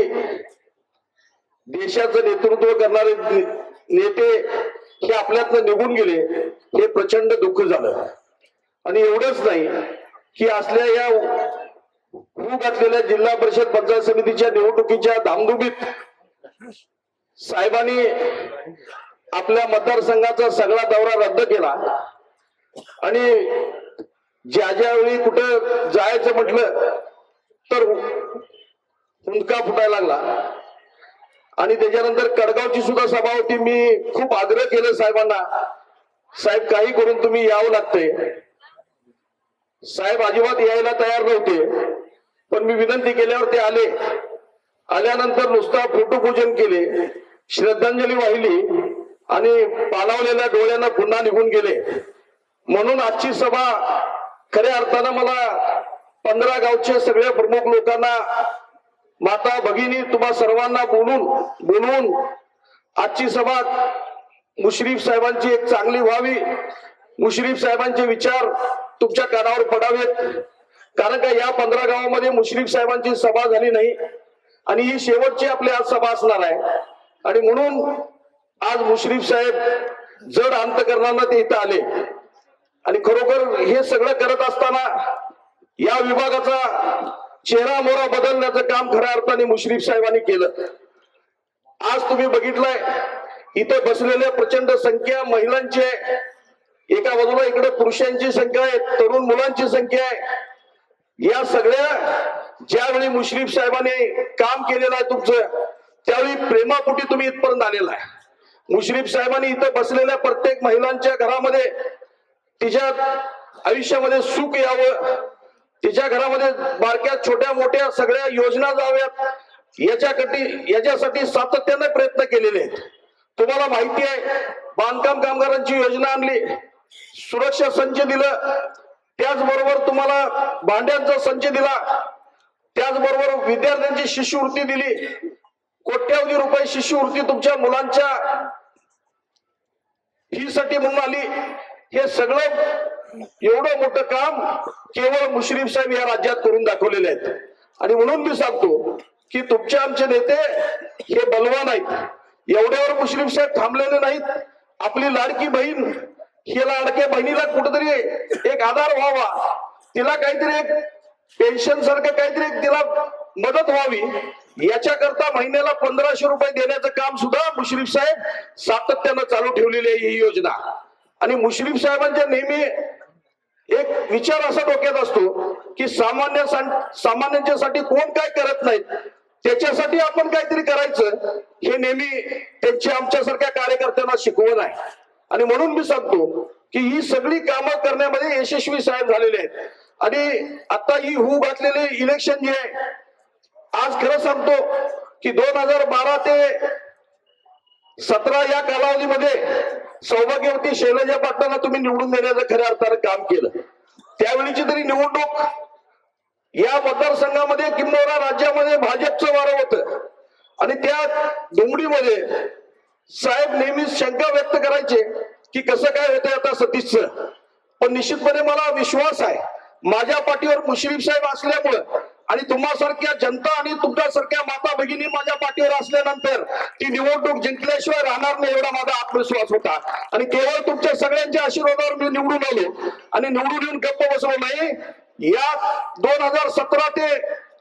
Speaker 3: देशाचं नेतृत्व करणारे नेते हे आपल्यातनं निघून गेले हे प्रचंड दुःख झालं. आणि एवढंच नाही की असल्या या होऊ घातलेल्या जिल्हा परिषद पंचायत समितीच्या निवडणुकीच्या धामधुमीत साहेबांनी आपल्या मतदारसंघाचा सगळा दौरा रद्द केला. आणि ज्यावेळी कुठं जायचं म्हटलं तर हुंदका फुटायला लागला. आणि त्याच्यानंतर कडगावची सुद्धा सभा होती. मी खूप आग्रह केलं साहेबांना, साहेब काही करून तुम्ही यावं लागतंय. साहेब अजिबात यायला तयार नव्हते. पण मी विनंती केल्यावर ते आले. आल्यानंतर नुसता फोटोपूजन केले, श्रद्धांजली वाहिली आणि पालावलेल्या डोळ्यांना पुन्हा निघून गेले. म्हणून आजची सभा खऱ्या अर्थानं मला 15 गावचे सगळ्या प्रमुख लोकांना, माता भगिनी तुम्हा सर्वांना बोलवून आजची सभा मुश्रीफ साहेबांची एक चांगली व्हावी, मुश्रीफ साहेबांचे विचार तुमच्या कानावर पडावेत. कारण का या 15 गावामध्ये मुश्रीफ साहेबांची सभा झाली नाही आणि ही शेवटची आपली आज सभा असणार आहे. आणि म्हणून आज मुश्रीफ साहेब जड अंतकरणानं ते इथं आले. आणि खरोखर हे सगळं करत असताना या विभागाचा चेहरा मोहरा बदलण्याचं काम खऱ्या अर्थाने मुश्रीफ साहेबांनी केलं. आज तुम्ही बघितलंय इथे बसलेल्या प्रचंड संख्या महिलांची आहे. एका बाजूला इकडे पुरुषांची संख्या आहे, तरुण मुलांची संख्या आहे. या सगळ्या ज्यावेळी मुश्रीफ साहेबांनी काम केलेलं आहे तुमचं त्यावेळी प्रेमापोटी तुम्ही इथपर्यंत आलेला आहे. मुश्रीफ साहेबांनी इथं बसलेल्या प्रत्येक महिलांच्या घरामध्ये तिच्या आयुष्यामध्ये सुख यावं, तिच्या घरामध्ये बारक्या छोट्या मोठ्या सगळ्या योजना जाव्यात याच्यासाठी सातत्याने प्रयत्न केलेले आहेत. तुम्हाला माहिती आहे बांधकाम कामगारांची योजना आणली, सुरक्षा संच दिलं, त्याचबरोबर तुम्हाला भांड्यांचा संच दिला, त्याचबरोबर विद्यार्थ्यांची शिष्यवृत्ती दिली, कोट्यावधी रुपये शिष्यवृत्ती तुमच्या मुलांच्या फीसाठी म्हणून आली. हे सगळं एवढं मोठं काम केवळ मुश्रीफ साहेब या राज्यात करून दाखवलेले आहेत. आणि म्हणून मी सांगतो की तुमचे आमचे नेते हे बलवान आहेत. एवढ्यावर मुश्रीफ साहेब थांबलेले नाहीत. आपली लाडकी बहीण, हे लाडक्या बहिणीला कुठेतरी एक आधार व्हावा, तिला काहीतरी एक पेन्शन सारखं काहीतरी तिला मदत व्हावी, याच्याकरता महिन्याला 1500 रुपये देण्याचं काम सुद्धा मुश्रीफ साहेब सातत्यानं चालू ठेवलेली आहे ही योजना. आणि मुश्रीफ साहेबांच्या नेहमी एक विचार असा डोक्यात असतो की सामान्यांच्यासाठी कोण काय करत नाहीत, त्याच्यासाठी आपण काहीतरी करायचं, हे नेहमी त्यांची आमच्यासारख्या कार्यकर्त्यांना शिकवण आहे.
Speaker 9: आणि म्हणून मी सांगतो की ही सगळी कामं करण्यामध्ये यशस्वी साहेब झालेले आहेत. आणि आता ही होऊ घातलेले इलेक्शन जे आहे, आज खरं सांगतो की 2012 ते 17 या कालावधीमध्ये सौभाग्यवती शैलजा पाटलांना तुम्ही निवडून देण्याचं खऱ्या अर्थानं काम केलं. त्यावेळीची तरी निवडणूक या मतदारसंघामध्ये किंबहुना राज्यामध्ये भाजपचं वारं होतं आणि त्या दुमडीमध्ये साहेब नेहमीच शंका व्यक्त करायचे की कसं काय होतंय आता सतीशचं. पण निश्चितपणे मला विश्वास आहे माझ्या पाठीवर मुश्रीफ साहेब असल्यामुळं आणि तुम्हासारख्या जनता आणि तुमच्यासारख्या माता भगिनी माझ्या पाठीवर असल्यानंतर ती निवडणूक जिंकल्याशिवाय राहणार नाही एवढा माझा आत्मविश्वास होता. आणि केवळ तुमच्या सगळ्यांच्या आशीर्वादावर मी निवडून आलो आणि निवडून येऊन गप्प बसलो नाही. या 2017 ते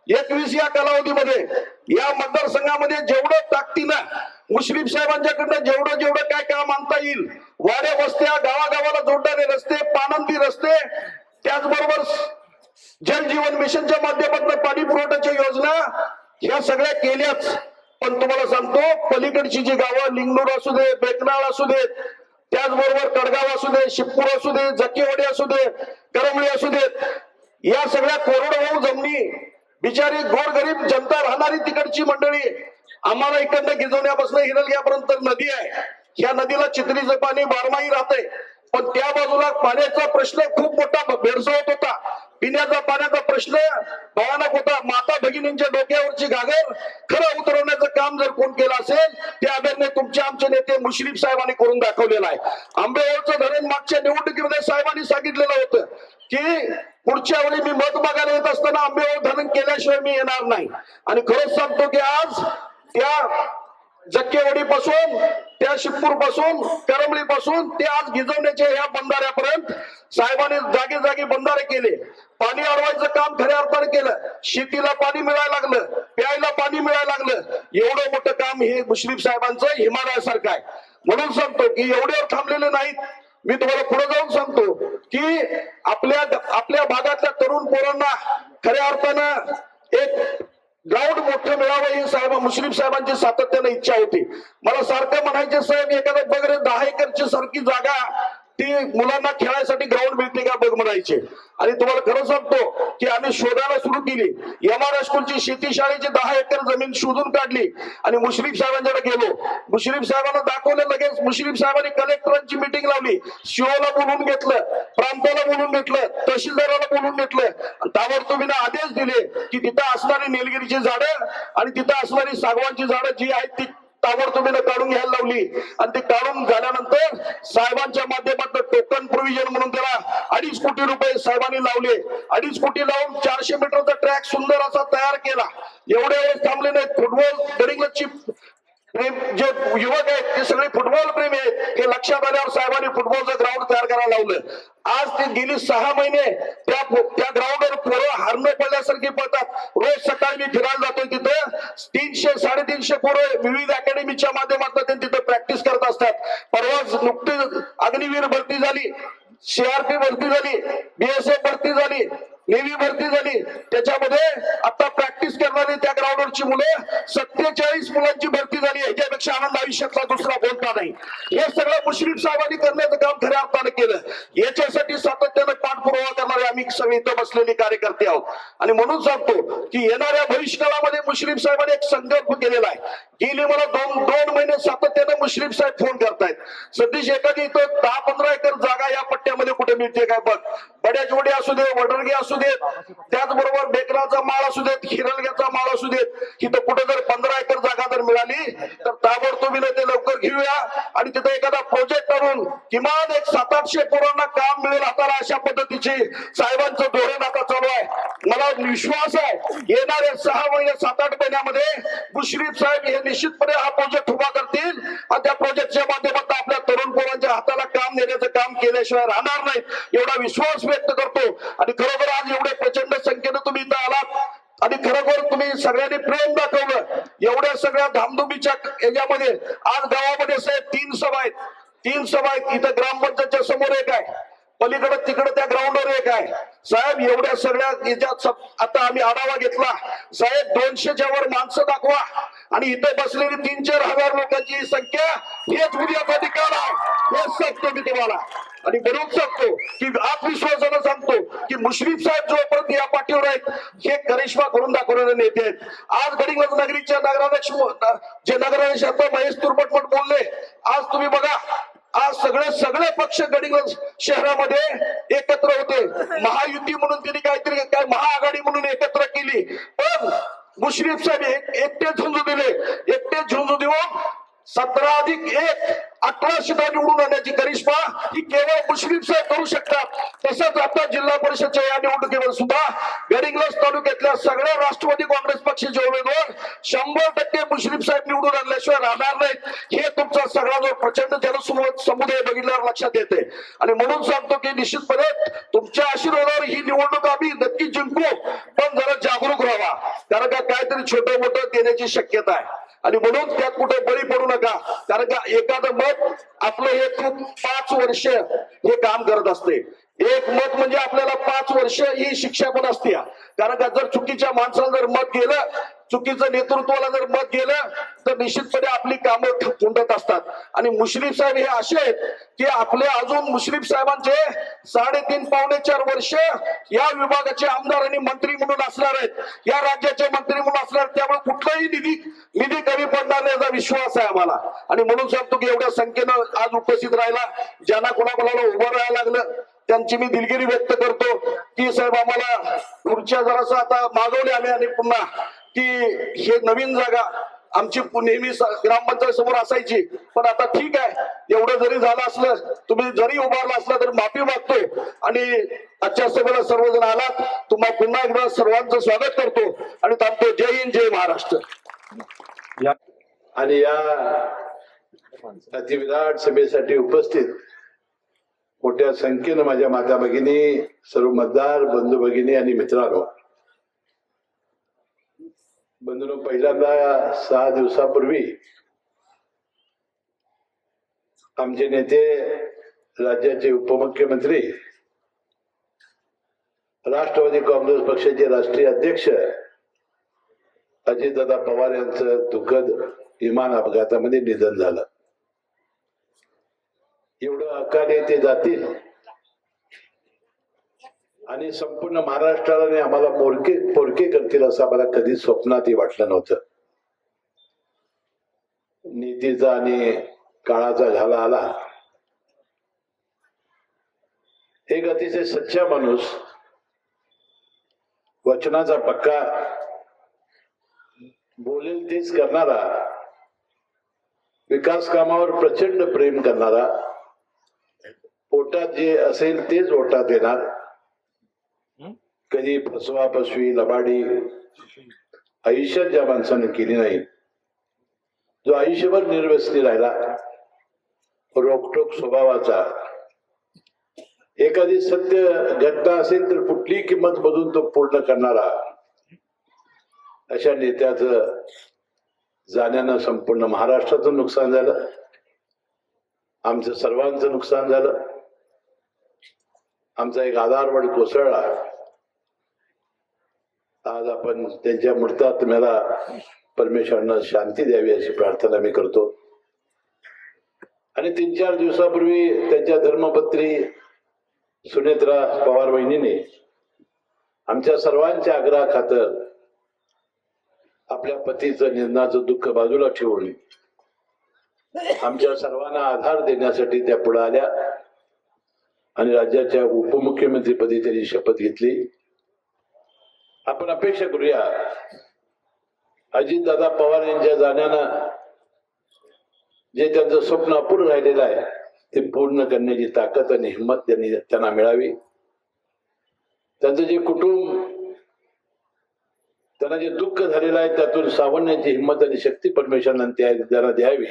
Speaker 9: 21 या कालावधीमध्ये या मतदारसंघामध्ये जेवढं ताकदीनं मुश्रीफ साहेबांच्याकडनं जेवढं काय काम आणता येईल, वाड्या वस्त्या गावागावाला जोडणारे रस्ते, पाणंदी रस्ते, त्याचबरोबर जल जीवन मिशनच्या माध्यमातून पाणी पुरवठ्याच्या योजना ह्या सगळ्या केल्याच. पण तुम्हाला सांगतो पलीकडची जी गावं लिंगनूर असू दे, बेकनाळ असू देत, त्याचबरोबर कडगाव असू दे, शिवपूर असू दे, जक्केवाडी असू दे, करमळी असू देत, या सगळ्या कोरडवाहू जमिनी बिचारी गोरगरीब जनता राहणारी तिकडची मंडळी, आम्हाला इकडनं गिजवण्यापासून हिरलग्यापर्यंत नदी आहे. ह्या नदीला चित्रीचं पाणी बारमाही राहतंय, पण त्या बाजूला पाण्याचा प्रश्न खूप मोठा भेडसावत होता. पिण्याचा पाण्याचा प्रश्न भयानक होता. माता भगिनींच्या डोक्यावरची घागर खरं उतरवण्याचं काम जर कोण केलं असेल ते आदरणीय तुमचे आमचे नेते मुश्रीफ साहेबांनी करून दाखवलेलं आहे. आंबेवरचं धरण मागच्या निवडणुकीमध्ये साहेबांनी सांगितलेलं होतं की पुढच्या वेळी मी मत मागायला येत असताना आंबेवर धरण केल्याशिवाय मी येणार नाही. आणि खरंच सांगतो की आज त्या जक्केवाडी पासून, त्या शिवपूर पासून, करमळी पासून ते आज गिजवण्याच्या ह्या बंधाऱ्यापर्यंत साहेबांनी जागी जागी बंधारे केले. पाणी अडवायचं काम खऱ्या अर्थाने केलं. शेतीला पाणी मिळायला लागलं, प्यायला पाणी मिळायला लागलं. एवढं मोठं काम हे मुश्रीफ साहेबांचं हिमालयासारखं आहे. म्हणून सांगतो की एवढ्यावर थांबलेले नाहीत. मी तुम्हाला पुढे जाऊन सांगतो की आपल्या भागातल्या तरुण पोरांना खऱ्या अर्थानं एक ग्राउंड मोठं मिळावं ही साहेब मुश्रीफ साहेबांची सातत्याने इच्छा होती. मला सारखं म्हणायचे साहेब एखादा बघ रे 10 एकरची सारखी जागा ती मुलांना खेळायसाठी ग्राउंड मिळते का बघ म्हणायचे. आणि तुम्हाला खरं सांगतो की आम्ही शोधायला सुरू केली. एमआर स्कूलची शेती शाळेची 10 एकर जमीन शोधून काढली आणि मुश्रीफ साहेबांच्याकडे गेलो. मुश्रीफ साहेबांना दाखवलं. लगेच मुश्रीफ साहेबांनी कलेक्टरांची मिटिंग लावली, सीओला बोलून घेतलं, प्रांताला बोलून घेतलं, तहसीलदाराला बोलून घेतलं. ताबडतोबीने आदेश दिले की तिथं असणारी निलगिरीची झाडं आणि तिथं असणारी सागवानची झाडं जी आहेत ती ताबडतोबीने काढून घ्यायला लावली. आणि ते काढून झाल्यानंतर साहेबांच्या माध्यमातून टोकन प्रोव्हिजन म्हणून त्याला 2.5 कोटी रुपये साहेबांनी लावले. 2.5 कोटी लावून 400 मीटरचा ट्रॅक सुंदर असा तयार केला. एवढे वेळेस थांबले नाहीत. फुटबॉल गडिंग्लजची जे युवक आहेत ते सगळे फुटबॉल प्रेमी आहेत हे लक्षात आल्यावर साहेबांनी फुटबॉलचं ग्राउंड तयार करायला लावलं. आज ते गेली 6 महिने त्या ग्राउंडवर पोरं हारणं पडल्यासारखी पडतात. रोज सकाळी मी फिरायला जातोय तिथं 300-350 पोरं विविध अकॅडमीच्या माध्यमातून तिथं प्रॅक्टिस करत असतात. परवा नुकतीच अग्निवीर भरती झाली, CRP भरती झाली, BSF भरती झाली, नेव्ही भरती झाली. त्याच्यामध्ये आता प्रॅक्टिस करणारी त्या ग्राउंडवरची मुलं 47 मुलांची भरती झाली. ह्याच्यापेक्षा आनंद आयुष्यातला दुसरा बोलता नाही. हे सगळं मुश्रीफ साहेबांनी करण्याचं काम खऱ्या अर्थानं केलं. याच्यासाठी सातत्यानं पाठपुरावा करणारे आम्ही सगळे इथं बसलेले कार्यकर्ते आहोत. आणि म्हणून सांगतो की येणाऱ्या भविष्यकाळामध्ये मुश्रीफ साहेबांनी एक संकल्प केलेला आहे. गेली मला 2 महिने सातत्यानं मुश्रीफ साहेब फोन करतायत, सतीश एखादी इथं 10-15 एकर जागा या पट्ट्यामध्ये कुठे मिळते काय बघ. बड्याचवडी असू दे, वडरगे असू देत, त्याचबरोबर बेकराचा माळ असू देत, हिरलग्याचा माळ असू देत, तिथं कुठे जर 15 एकर जागा जर मिळाली तर ताबडतोबीने ते लवकर घेऊया आणि तिथे एखादा प्रोजेक्ट करून किमान एक 700-800 पोरांना काम मिळेल हाताला अशा पद्धतीची साहेबांचं धोरण आता चालू आहे. मला विश्वास आहे येणाऱ्या 6 महिने 7-8 महिन्यामध्ये मुश्रीफ साहेब हे निश्चितपणे हा प्रोजेक्ट उभा करतील आणि त्या प्रोजेक्टच्या माध्यमातून आपल्या तरुण पोरांच्या हाताला काम देण्याचं काम केल्याशिवाय राहणार नाही एवढा विश्वास व्यक्त करतो. आणि खरोखर आज एवढे प्रचंड संख्येनं तुम्ही इथं आलात आणि खरोखर तुम्ही सगळ्यांनी प्रेम दाखवलं. एवढ्या सगळ्या धामधुमीच्या याच्यामध्ये आज गावामध्ये साहेब 3 सभा आहेत. 3 सभा आहेत. इथं ग्रामपंचायतच्या समोर एक आहे, पलीकडे तिकडे त्या ग्राउंडवर एक आहे साहेब. एवढ्या सगळ्या याच्यात आता आम्ही आढावा घेतला साहेब. 200च्या वर माणसं दाखवा आणि इथे बसलेली 3-4 हजार लोकांची संख्या हेच उद्याचा निकाल आहे. हेच सांगतो मी तुम्हाला आणि म्हणून सांगतो की आत्मविश्वासानं सांगतो की मुश्रीफ साहेब जोपर्यंत या पाठीवर आहेत हे करिश्मा करून दाखवणारे नेते आहेत. आज गडिंग्लज नगरीच्या नगराध्यक्ष जे नगराध्यक्ष आता महेश तुरमटमट बोलले, आज तुम्ही बघा आज सगळे पक्ष गडिंग्लज शहरामध्ये एकत्र होते. महायुती म्हणून त्यांनी काहीतरी काय महाआघाडी म्हणून एकत्र केली, पण मुश्रीफ साहेब एकटे झुंजू दिले. एकटे झुंजू देऊन 17+1 18 शिटा निवडून आणण्याची करिश्मा ही केवळ मुश्रीफ साहेब करू शकतात. तसंच आता जिल्हा परिषदच्या या निवडणुकीवर सुद्धा गडिंग्लज तालुक्यातल्या सगळ्या राष्ट्रवादी काँग्रेस पक्षाचे उमेदवार 100% मुश्रीफ साहेब निवडून आणल्याशिवाय राहणार नाहीत. हे तुमचा सगळा जो प्रचंड जनसमुदाय बघितल्यावर लक्षात येते आणि म्हणून सांगतो की निश्चितपणे तुमच्या आशीर्वादावर ही निवडणूक आम्ही नक्की जिंकू, पण जरा जागरूक राहा, कारण का काहीतरी छोटं मोठं देण्याची शक्यता आहे आणि म्हणून त्यात कुठे बळी पडू नका. कारण का एखादं मत आपलं हे खूप 5 वर्ष हे काम करत असते. एक मत म्हणजे आपल्याला 5 वर्ष ही शिक्षा पण असते. कारण का जर चुकीच्या माणसाला जर मत गेलं, चुकीचं नेतृत्वाला जर मत गेलं तर निश्चितपणे आपली कामं खुंटत असतात. आणि मुश्रीफ साहेब हे असे आहेत की आपले अजून मुश्रीफ साहेबांचे 3.5-4 वर्ष या विभागाचे आमदार आणि मंत्री म्हणून असणार आहेत, या राज्याचे मंत्री म्हणून असणार. त्यामुळे कुठलाही निधी कमी पडणार नाही याचा विश्वास आहे आम्हाला. आणि म्हणून सांगतो की एवढ्या संख्येनं आज उपस्थित राहिला, ज्यांना कोणाकोणाला उभं राहायला लागलं त्यांची मी दिलगिरी व्यक्त करतो की साहेब आम्हाला खुर्च्या जरासं आता मागवल्या आम्ही आणि पुन्हा की हे नवीन जागा आमची नेहमी ग्रामपंचायत समोर असायची, पण आता ठीक आहे. एवढं जरी झालं असलं, तुम्ही जरी उभारला असला तर माफी मागतो आणि आजच्या सभेला सर्वजण आलात. तुम्हाला पुन्हा एकदा सर्वांचं स्वागत करतो आणि थांबतो. जय हिंद, जय महाराष्ट्र.
Speaker 10: आणि या अतिविराट सभेसाठी उपस्थित मोठ्या संख्येनं माझ्या माता भगिनी, सर्व मतदार बंधू भगिनी आणि मित्रांनो, बंधूंनो, पहिल्यांदा 6 दिवसापूर्वी आमचे नेते, राज्याचे उपमुख्यमंत्री, राष्ट्रवादी काँग्रेस पक्षाचे राष्ट्रीय अध्यक्ष अजितदादा पवार यांचं दुःखद विमान अपघातामध्ये निधन झालं. एवढं अकाली ते जातील आणि संपूर्ण महाराष्ट्राला आम्हाला पोरके करतील असं आम्हाला कधी स्वप्नातही वाटलं नव्हतं. नीतीचा आणि काळाचा झाला आला. एक अतिशय सच्चा माणूस, वचनाचा पक्का, बोलेल तेच करणारा, विकास कामावर प्रचंड प्रेम करणारा, पोटात जे असेल तेच ओटात येणार, कधी फसवा फसवी लबाडी आयुष्यात ज्या माणसाने केली नाही, जो आयुष्यभर निर्व्यसनी राहिला, रोखटोक स्वभावाचा, एखादी सत्य घटना असेल तर कुठलीही किंमत मधून तो पूर्ण करणारा, अशा नेत्याचं जाण्यानं संपूर्ण महाराष्ट्राचं नुकसान झालं, आमचं सर्वांचं नुकसान झालं. आमचा एक आधारवड कोसळला. आज आपण त्यांच्या मृतात्म्याला परमेश्वरानं शांती द्यावी अशी प्रार्थना मी करतो. आणि 3-4 दिवसापूर्वी त्यांच्या धर्मपत्री सुनेत्रा पवार बहिणीने आमच्या सर्वांच्या आग्रहा खातर आपल्या पतीचं निधनाचं दुःख बाजूला ठेवून आमच्या सर्वांना आधार देण्यासाठी त्या पुढे आल्या आणि राज्याच्या उपमुख्यमंत्रीपदी त्यांनी शपथ घेतली. आपण अपेक्षा करूया अजितदादा पवार यांच्या जाण्यानं जे त्यांचं स्वप्न अपूर्ण राहिलेलं आहे ते पूर्ण करण्याची ताकद आणि हिंमत त्यांना मिळावी. त्यांचं जे कुटुंब, त्यांना जे दुःख झालेलं आहे त्यातून सावरण्याची हिंमत आणि शक्ती परमेश्वरानं त्यांना द्यावी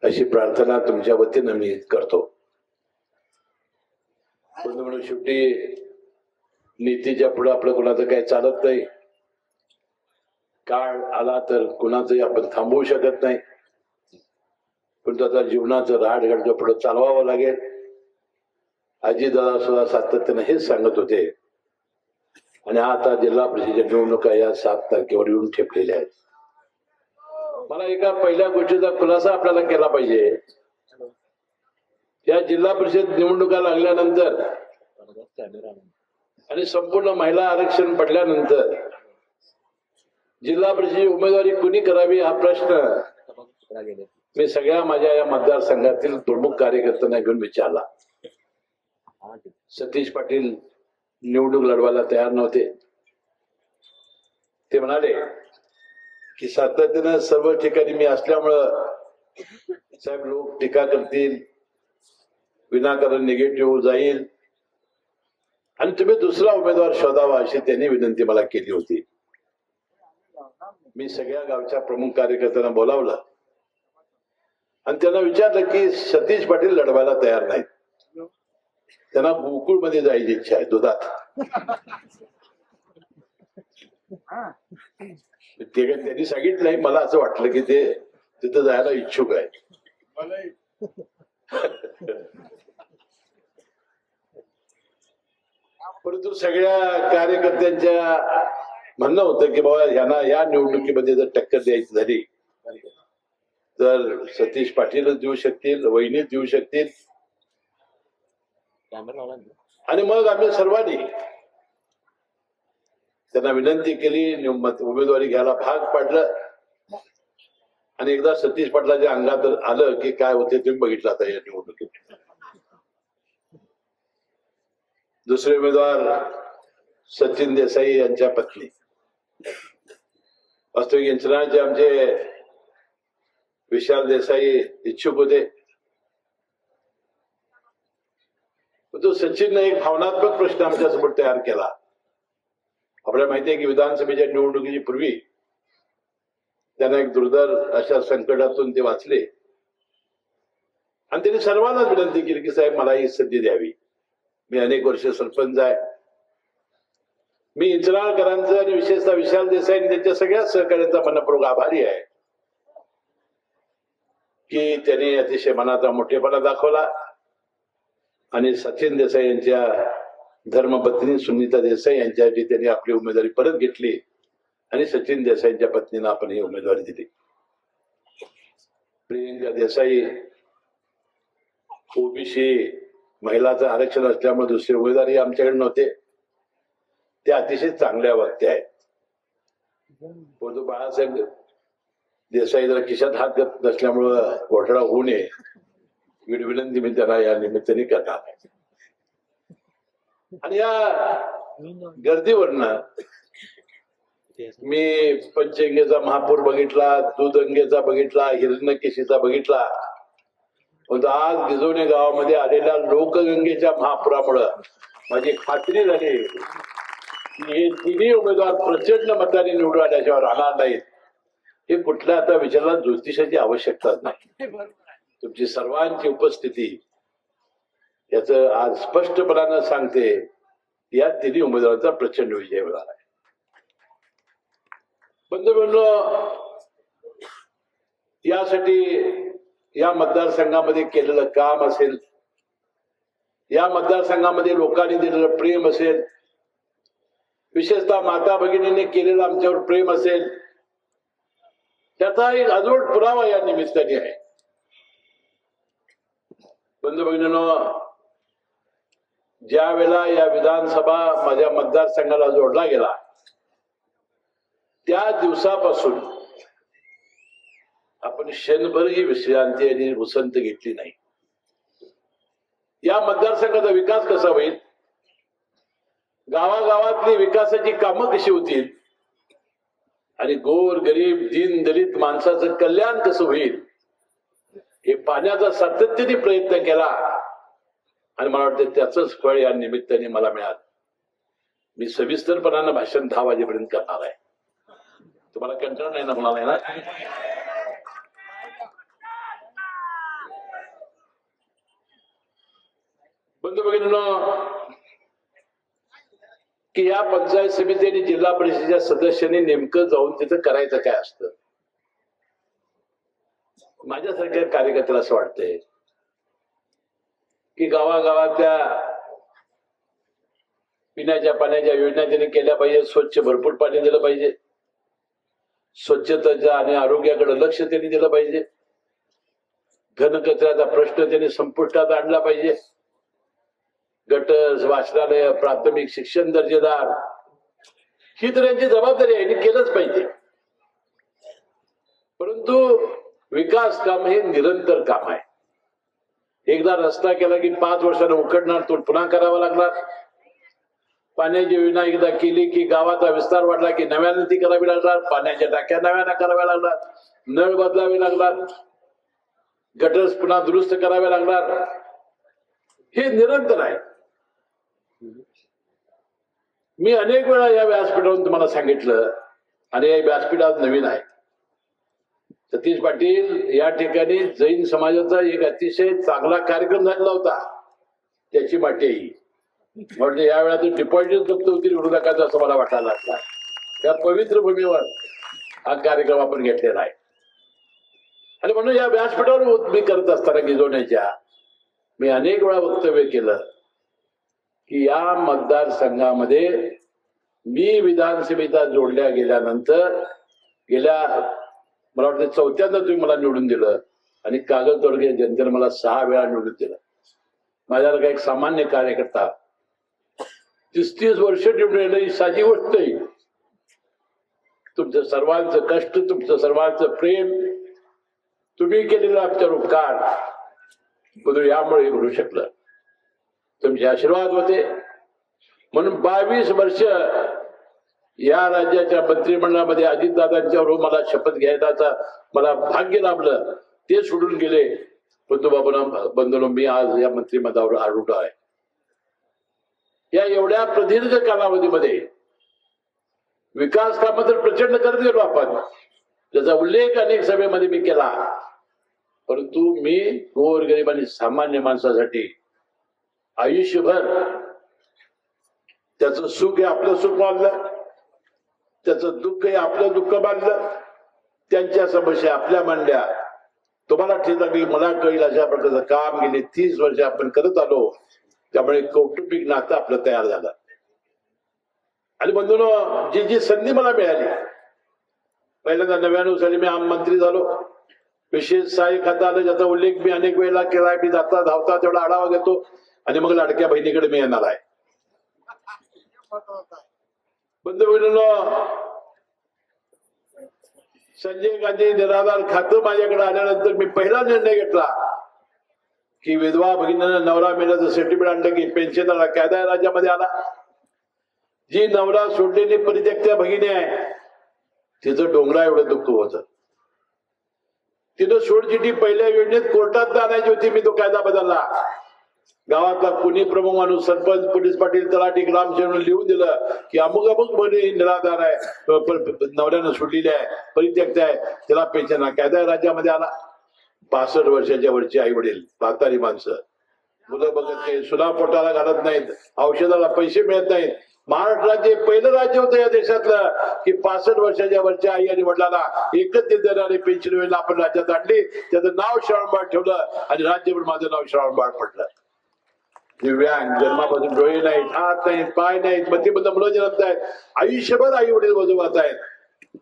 Speaker 10: अशी प्रार्थना तुमच्या वतीनं मी करतो. म्हणून शेवटी नीतीच्या पुढे आपलं कुणाचं काही चालत नाही. काळ आला तर कुणाचंही आपण थांबवू शकत नाही, पण त्याचा जीवनाचं राहडगाडचं पुढे चालवावं लागेल. अजितदादा सुद्धा सातत्याने हेच सांगत होते आणि आता जिल्हा परिषदेच्या निवडणुका या 7 तारखेवर येऊन ठेपलेल्या आहेत. मला एका पहिल्या गोष्टीचा खुलासा आपल्याला केला पाहिजे. या जिल्हा परिषद निवडणुका लागल्यानंतर आणि संपूर्ण महिला आरक्षण पडल्यानंतर जिल्हा परिषदेची उमेदवारी कुणी करावी हा प्रश्न मी सगळ्या माझ्या या मतदारसंघातील प्रमुख कार्यकर्त्यांना घेऊन विचारला. सतीश पाटील निवडणूक लढवायला तयार नव्हते. ते म्हणाले की सातत्यानं सर्व ठिकाणी मी असल्यामुळं साहेब लोक टीका करतील, विनाकारण निगेटिव्ह जाईल आणि तुम्ही दुसरा उमेदवार शोधावा अशी त्यांनी विनंती मला केली होती. मी सगळ्या गावच्या प्रमुख कार्यकर्त्यांना बोलावलं आणि त्यांना विचारलं की सतीश पाटील लढवायला तयार नाहीत. त्यांना गोकुळमध्ये जायची इच्छा आहे, दुधात. त्यांनी सांगितलंय, मला असं वाटलं की ते तिथं जायला इच्छुक आहे. परंतु सगळ्या कार्यकर्त्यांच्या म्हणणं होतं की बाबा ह्यांना या निवडणुकीमध्ये जर टक्कर द्यायची झाली तर सतीश पाटीलच देऊ शकतील, वहिनीच देऊ शकतील. आणि मग आम्ही सर्वांनी त्यांना विनंती केली, उमेदवारी घ्यायला भाग पाडलं. आणि एकदा सतीश पाटलाच्या अंगात आलं की काय होते तुम्ही बघितलं आता या निवडणुकीत. दुसरे उमेदवार सचिन देसाई यांच्या पत्नी. वास्तविक यंत्रणाचे आमचे विशाल देसाई इच्छुक होते. तो सचिनने एक भावनात्मक प्रश्न आमच्यासमोर तयार केला. आपल्याला माहिती आहे की विधानसभेच्या निवडणुकीची पूर्वी त्यांना एक दुर्धर अशा संकटातून ते वाचले आणि त्यांनी सर्वांनाच विनंती केली की साहेब मला ही संधी द्यावी. मी अनेक वर्ष सरपंच आहे. मी इंचनाळकरांचं आणि विशेषतः विशाल देसाई आणि त्यांच्या सगळ्या सहकार्याचा मनपूर्वक आभारी आहे की त्यांनी अतिशय मनाचा मोठेपणा दाखवला आणि सचिन देसाई यांच्या धर्मपत्नी सुनीता देसाई यांच्यासाठी त्यांनी आपली उमेदवारी परत घेतली आणि सचिन देसाईंच्या पत्नीला आपण ही उमेदवारी दिली. प्रियंका देसाई ओबीसी महिलाचं आरक्षण असल्यामुळे दुसरे उमेदवारी आमच्याकडे नव्हते. ते अतिशय चांगल्या वक्त्या आहेत. परंतु बाळासाहेब देसाई जरा खिशात हात घालत नसल्यामुळं घोटाळा होऊ नये विनंती मी त्यांना या निमित्ताने करणार आहे. आणि या गर्दीवरनं मी पंचगंगेचा महापूर बघितला, दूधगंगेचा बघितला, हिरण्यकेशीचा बघितला. पण आज गिजवणे गावामध्ये आलेल्या लोकगंगेच्या महापुरामुळं माझी खात्री झाली की हे तिन्ही उमेदवार प्रचंड मताने निवडून आल्याशिवाय राहणार नाहीत. हे कुठल्या आता विचाराला ज्योतिषाची आवश्यकताच नाही. तुमची सर्वांची उपस्थिती याच आज स्पष्टपणानं सांगते या तिन्ही उमेदवारांचा प्रचंड विजय होणार आहे. बंधुभगिनींनो, यासाठी या मतदारसंघामध्ये केलेलं काम असेल, या मतदारसंघामध्ये लोकांनी दिलेलं प्रेम असेल, विशेषतः माता भगिनींनी केलेलं आमच्यावर प्रेम असेल, त्याचा एक अजोड पुरावा या निमित्ताने आहे. बंधू भगिनींनो, ज्या वेळेला या विधानसभा माझ्या मतदारसंघाला जोडला गेला त्या दिवसापासून आपण क्षणभरही विश्रांती आणि उसंत घेतली नाही. या मतदारसंघाचा विकास कसा होईल, गावागावातली विकासाची कामं कशी होतील आणि गोर गरीब दीन दलित माणसाचं कल्याण कसं होईल हे पाहण्याचा सातत्याने प्रयत्न केला आणि मला वाटतं त्याचंच फळ या निमित्ताने मला मिळालं. मी सविस्तरपणानं भाषण 10 वाजेपर्यंत करणार आहे. तुम्हाला कंटाळा नाही ना होणार आहे ना? बंधू भगिनींनो, की या पंचायत समिती आणि जिल्हा परिषदेच्या सदस्यांनी नेमकं जाऊन तिथं करायचं काय असतं. माझ्यासारख्या कार्यकर्त्याला असं वाटतंय की गावागावातल्या पिण्याच्या पाण्याच्या योजना त्यांनी केल्या पाहिजे, स्वच्छ भरपूर पाणी दिलं पाहिजे, स्वच्छतेच्या आणि आरोग्याकडे लक्ष त्यांनी दिलं पाहिजे, घनकचऱ्याचा प्रश्न त्यांनी संपुष्टात आणला पाहिजे, गट वाचनालय प्राथमिक शिक्षण दर्जेदार ही तर यांची जबाबदारी आहे, यांनी केलंच पाहिजे. परंतु विकास काम हे निरंतर काम आहे. एकदा रस्ता केला की 5 वर्षांना उकडणार, तो पुन्हा करावा लागणार. पाण्याची योजना एकदा केली की गावाचा विस्तार वाढला की नव्याने ती करावी लागणार, पाण्याच्या टाक्या नव्याने कराव्या लागणार, नळ बदलावे लागणार, गटर्स पुन्हा दुरुस्त करावे लागणार. हे निरंतर आहे. मी अनेक वेळा या व्यासपीठावरून तुम्हाला सांगितलं आणि या व्यासपीठ आज नवीन आहे. सतीश पाटील या ठिकाणी जैन समाजाचा एक अतिशय चांगला कार्यक्रम झालेला होता, त्याची माटेही म्हणजे या वेळा डिपॉझिट जप्त होतील विरोधकाचा असं मला वाटायला लागला. त्या पवित्र भूमीवर हा कार्यक्रम आपण घेतलेला आहे. आणि म्हणून या व्यासपीठावर मी करत असताना गिजवण्याच्या मी अनेक वेळा वक्तव्य केलं की या मतदारसंघामध्ये मी विधानसभेचा जोडल्या गेल्यानंतर गेल्या मला वाटतं 4थ्यांदा तुम्ही मला निवडून दिलं आणि कागदवर्गीय जनतेने मला 6 वेळा निवडून दिलं. माझ्यासारखा एक सामान्य कार्यकर्ता 30 वर्ष निवडून येणं ही साधी गोष्ट नाही. तुमचं सर्वांचं कष्ट, तुमचं सर्वांचं प्रेम, तुम्ही केलेला आमच्यावर उपकार म्हणून यामुळे घडू शकलं. तुमचे आशीर्वाद होते म्हणून 22 वर्ष या राज्याच्या मंत्रिमंडळामध्ये अजितदादांच्यावर मला शपथ घ्यायचा मला भाग्य लाभलं. ते सोडून गेले. पण तुम्हाला बंधूंनो, मी आज या मंत्रिमंडळावर आरूढ आहे. या एवढ्या प्रदीर्घ कालावधीमध्ये विकास कामं तर प्रचंड करत गेलो आपण, त्याचा उल्लेख अनेक सभेमध्ये मी केला. परंतु मी गोरगरीब आणि सामान्य माणसासाठी आयुष्यभर त्याचं सुख हे आपलं सुख मानलं, त्याचं दुःख हे आपलं दुःख मानलं, त्यांच्या समस्या आपल्या मांडल्या. तुम्हाला ठीक लागली, मला कळेल अशा प्रकारचं काम गेले 30 वर्ष आपण करत आलो. त्यामुळे कौटुंबिक नातं आपलं तयार झालं. आणि बंधूंनो, जी संधी मला मिळाली, पहिल्यांदा 99 साली मी आम मंत्री झालो. विशेष सहाय्य खातं आलं, ज्याचा उल्लेख मी अनेक वेळेला केला. मी जाता धावता तेवढा आढावा घेतो आणि मग लाडक्या बहिणीकडे मी येणार आहे. बंधू भगिनींनो, संजय गांधी निराधार खातं माझ्याकडे आल्यानंतर मी पहिला निर्णय घेतला की विधवा भगिनींना नवरा मेल्याचं सर्टिफिकेट आणलं की पेन्शनला कायदा राज्यामध्ये आला. जी नवरा सोडलेली परित्यक्त्या भगिनी आहे तिचं डोंगरा एवढं दुःख होतं. तिनं सोडचिठी पहिल्या योजनेत कोर्टात आणायची होती, मी तो कायदा बदलला. गावातला कुणी प्रमुख माणूस, सरपंच, पोलीस पाटील, तलाठी, ग्रामसेवक लिहून दिलं की अमुक अमुक भगिनी निराधार आहे, नवऱ्यानं सोडलेली आहे, परित्यक्त आहे, त्याला पेन्शन कायदा राज्यामध्ये आला. 65 वर्षाच्या वरची आई वडील, म्हातारी माणसं, मुलं बघत नाही, सुना पोटाला घालत नाहीत, औषधाला पैसे मिळत नाहीत. महाराष्ट्रात जे पहिलं राज्य होतं या देशातलं की 65 वर्षाच्या वरच्या आई आणि वडिलांना एकच देणारे पेन्शन योजना आपण राज्यात आणली. त्याचं नाव श्रावणबाळ ठेवलं आणि राज्यभर माझं नाव श्रावणबाळ पडलं. दिव्यांग, जन्मापासून डोळे नाहीत, हात नाहीत, पाय नाहीत, मतीबद्ध मुलं जन्मत आहेत, आयुष्यभर आई वडील वजवत आहेत.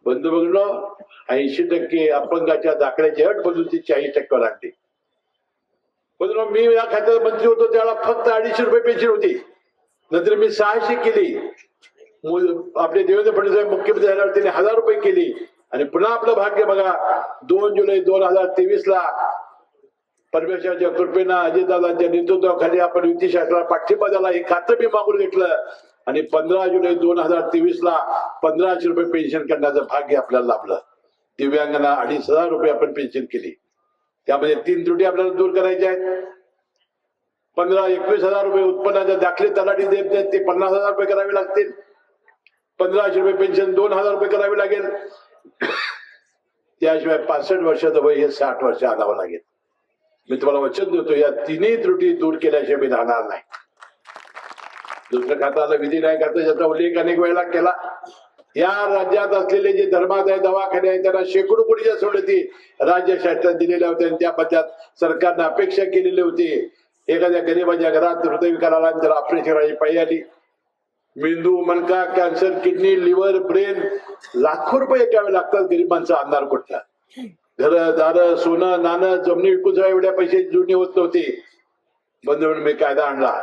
Speaker 10: बंधू भगिनींनो, 80% अपंगाच्या दाखल्याची अट बदलून ती 40% आणली. बंधूंनो, मी या खात्यात मंत्री होतो त्यावेळेला फक्त 250 रुपये पेन्शन होती. नंतर मी 600 केली. आपले देवेंद्र फडणवीस मुख्यमंत्री झाल्यावर त्यांनी 1000 रुपये केली. आणि पुन्हा आपलं भाग्य बघा, 2 जुलै 2023ला परमेश्वराच्या कृपेनं अजितदादांच्या नेतृत्वाखाली आपण युतीशास्त्राला पाठिंबा दिला. हे खातं मी मागून घेतलं आणि 15 जुलै 2023ला 1500 रुपये पेन्शन करण्याचं भाग्य आपल्याला लाभलं. दिव्यांगांना 2500 रुपये आपण पेन्शन केली. त्यामध्ये 3 त्रुटी आपल्याला दूर करायच्या आहेत. 15-21 हजार रुपये उत्पन्नाचे दाखले तलाठी देत नाहीत, ते 50,000 रुपये करावे लागतील. 1500 रुपये पेन्शन 2000 रुपये करावे लागेल. त्याशिवाय 65 वर्षाचं वय हे 60 वर्ष आणावं लागेल. मी तुम्हाला वचन देतो, या 3ही त्रुटी दूर केल्याशिवाय मी राहणार नाही. दुसरं खातं आलं विधी नाही खातं, ज्याचा उल्लेख अनेक वेळेला केला. या राज्यात असलेले जे धर्मादाय दवाखाने आहेत त्यांना शेकडो कोटीच्या सवलती राज्य शासनाने दिलेल्या होत्या. त्या बदल्यात सरकारने अपेक्षा केलेली होती. एखाद्या गरीबाच्या घरात हृदयविकाराला त्याला ऑपरेशन करायची पाळी आली. मेंदू मणका कॅन्सर किडनी लिव्हर ब्रेन लाखो रुपये एका वेळी लागतात गरीब माणसं आणणार कुठला घर दार सोनं नाणं जमिनी विकून जेव्हा एवढ्या पैसे जुळणी होत नव्हती बंद म्हणून मी कायदा आणला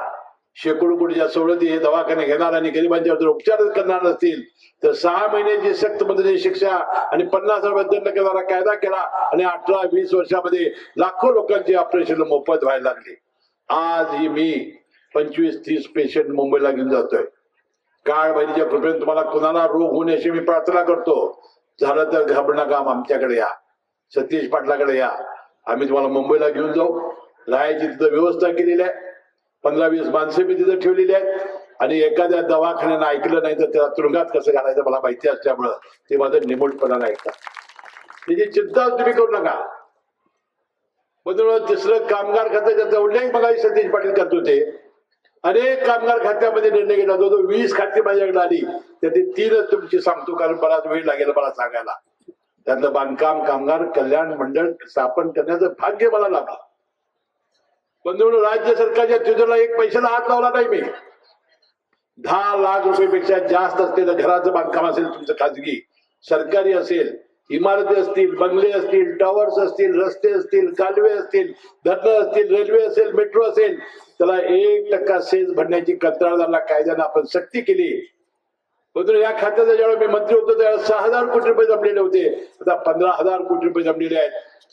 Speaker 10: शेकडो कोटीच्या सवलती हे दवाखाने घेणार आणि गरिबांच्यावर जर उपचार करणार नसतील तर 6 महिन्याची सक्त मध्ये शिक्षा आणि 50,000 रुपये दंड करणारा कायदा केला आणि 18-20 वर्षामध्ये लाखो लोकांची ऑपरेशन मोफत व्हायला लागली. आज ही मी 25-30 पेशंट मुंबईला घेऊन जातोय. काळ बहिणीच्या कृपेने तुम्हाला कुणाला रोग होऊ नये अशी मी प्रार्थना करतो. झालं तर घाबरू नका, आमच्याकडे या, सतीश पाटलाकडे या, आम्ही तुम्हाला मुंबईला घेऊन जाऊ. राहायची तिथं व्यवस्था केलेली आहे. 15-20 माणसं मी तिथं ठेवलेली आहेत आणि एखाद्या दवाखान्यानं ऐकलं नाही तर त्याला तुरुंगात कसं घालायचं मला माहिती असल्यामुळं ते माझं निमूटपणा ऐकतात. त्याची चिंता तुम्ही करू नका. म्हणून तिसरं कामगार खातं ज्याचा उल्लेख मग सतीश पाटील करत होते. अनेक कामगार खात्यामध्ये निर्णय घेतला होता. 20 खाती माझ्याकडे आली त्यातली 3च तुमची सांगतो कारण बराच वेळ लागेल मला सांगायला. त्यातलं बांधकाम कामगार कल्याण मंडळ स्थापन करण्याचं भाग्य मला लाभलं. पण राज्य सरकारच्या तिजोरीला एक पैशाला हात लावला नाही मी. 10 लाख रुपयेपेक्षा जास्त असलेलं घराचं बांधकाम असेल तुमचं खाजगी सरकारी असेल इमारती असतील बंगले असतील टॉवर्स असतील रस्ते असतील कालवे असतील धरणं असतील रेल्वे असेल मेट्रो असेल त्याला 1% सेस भरण्याची कंत्राटदाराला कायद्यानं आपण सक्ती केली. म्हणून या खात्याचा ज्यावेळेस मी मंत्री होतो त्यावेळेस 6,000 कोटी रुपये जमलेले होते. आता 15,000 कोटी रुपये जमलेले आहेत.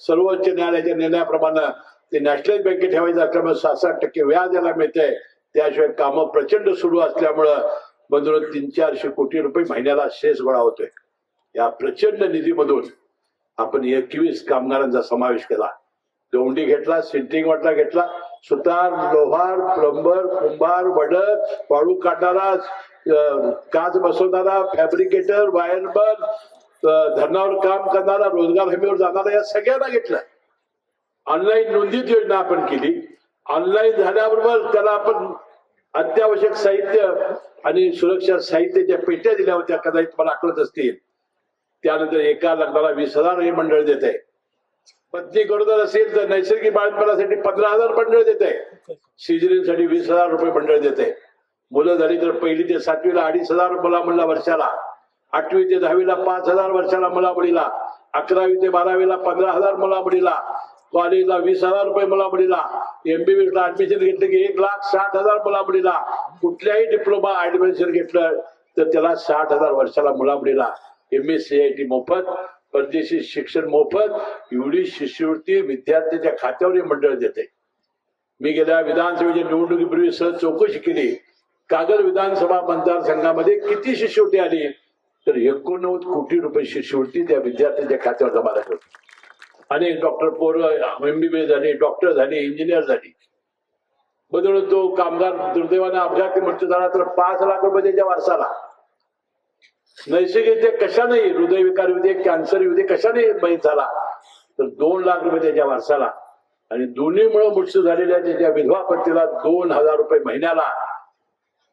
Speaker 10: सर्वोच्च न्यायालयाच्या निर्णयाप्रमाणे ते नॅशनल बँकेत ठेवायचं असल्यामुळे 6-7% व्याज याला मिळतंय. त्याशिवाय कामं प्रचंड सुरू असल्यामुळं बंधून 300-400 कोटी रुपये महिन्याला शेष गोळा होतोय. या प्रचंड निधीमधून आपण 21 कामगारांचा समावेश केला. दोंडी घेतला, सिंटिंग वाटला घेतला, सुतार, लोहार, प्लंबर, कुंभार, वडक, वाळू काढणारा, काच बसवणारा, फॅब्रिकेटर, वायरमन, धरणावर काम करणारा, रोजगार हमीवर जाणारा या सगळ्यांना घेतलं. ऑनलाईन नोंदीत योजना आपण केली. ऑनलाईन झाल्याबरोबर त्याला आपण अत्यावश्यक साहित्य आणि सुरक्षा साहित्याच्या पेट्या दिल्या होत्या कदाचित मला आठवत असतील. त्यानंतर एका लग्नाला 20,000 हे मंडळ देत आहे. पत्नी गरोदर असेल तर नैसर्गिक बाळंतपणासाठी 15,000 मंडळ देत आहे. सिजरीनसाठी 20,000 रुपये मंडळ देत आहे. मुलं झाली तर 1ली ते 7वीला 2,500 मुला वर्षाला, 8वी ते 10वीला 5,000 वर्षाला मुलामुलीला, 11वी ते 12वीला 15,000 मुलामुलीला, कॉलेजला 20,000 रुपये मुलामुलीला, MBBS ला ऍडमिशन घेतलं की 1,60,000 मुलामुलीला, कुठल्याही डिप्लोमा ऍडमिशन घेतलं तर त्याला 60,000 वर्षाला मुलामुलीला, MSc मोफत, परदेशी शिक्षण मोफत, एवढी शिष्यवृत्ती विद्यार्थ्यांच्या खात्यावर हे मंडळ देते. मी गेल्या विधानसभेच्या निवडणुकीपूर्वी सहज चौकशी केली. कागल विधानसभा मतदारसंघामध्ये किती शिष्यवृत्ती आली तर 89 कोटी रुपये शिष्यवृत्ती त्या विद्यार्थ्यांच्या खात्यावर जमा झाली होती. अनेक डॉक्टर पोरं MBBS झाले, डॉक्टर झाले, इंजिनियर झाली. बदलून तो कामगार दुर्दैवाने अपघाती मृत्यू झाला तर 5 लाख रुपये त्याच्या वारसाला. नैसर्गिक कशाने हृदयविकार येऊ दे, कॅन्सर येऊ दे, कशाने मयत झाला तर 2 लाख रुपये त्याच्या वारसाला. आणि दोन्हीमुळे मृत्यू झालेल्या त्याच्या विधवा पतीला 2,000 रुपये महिन्याला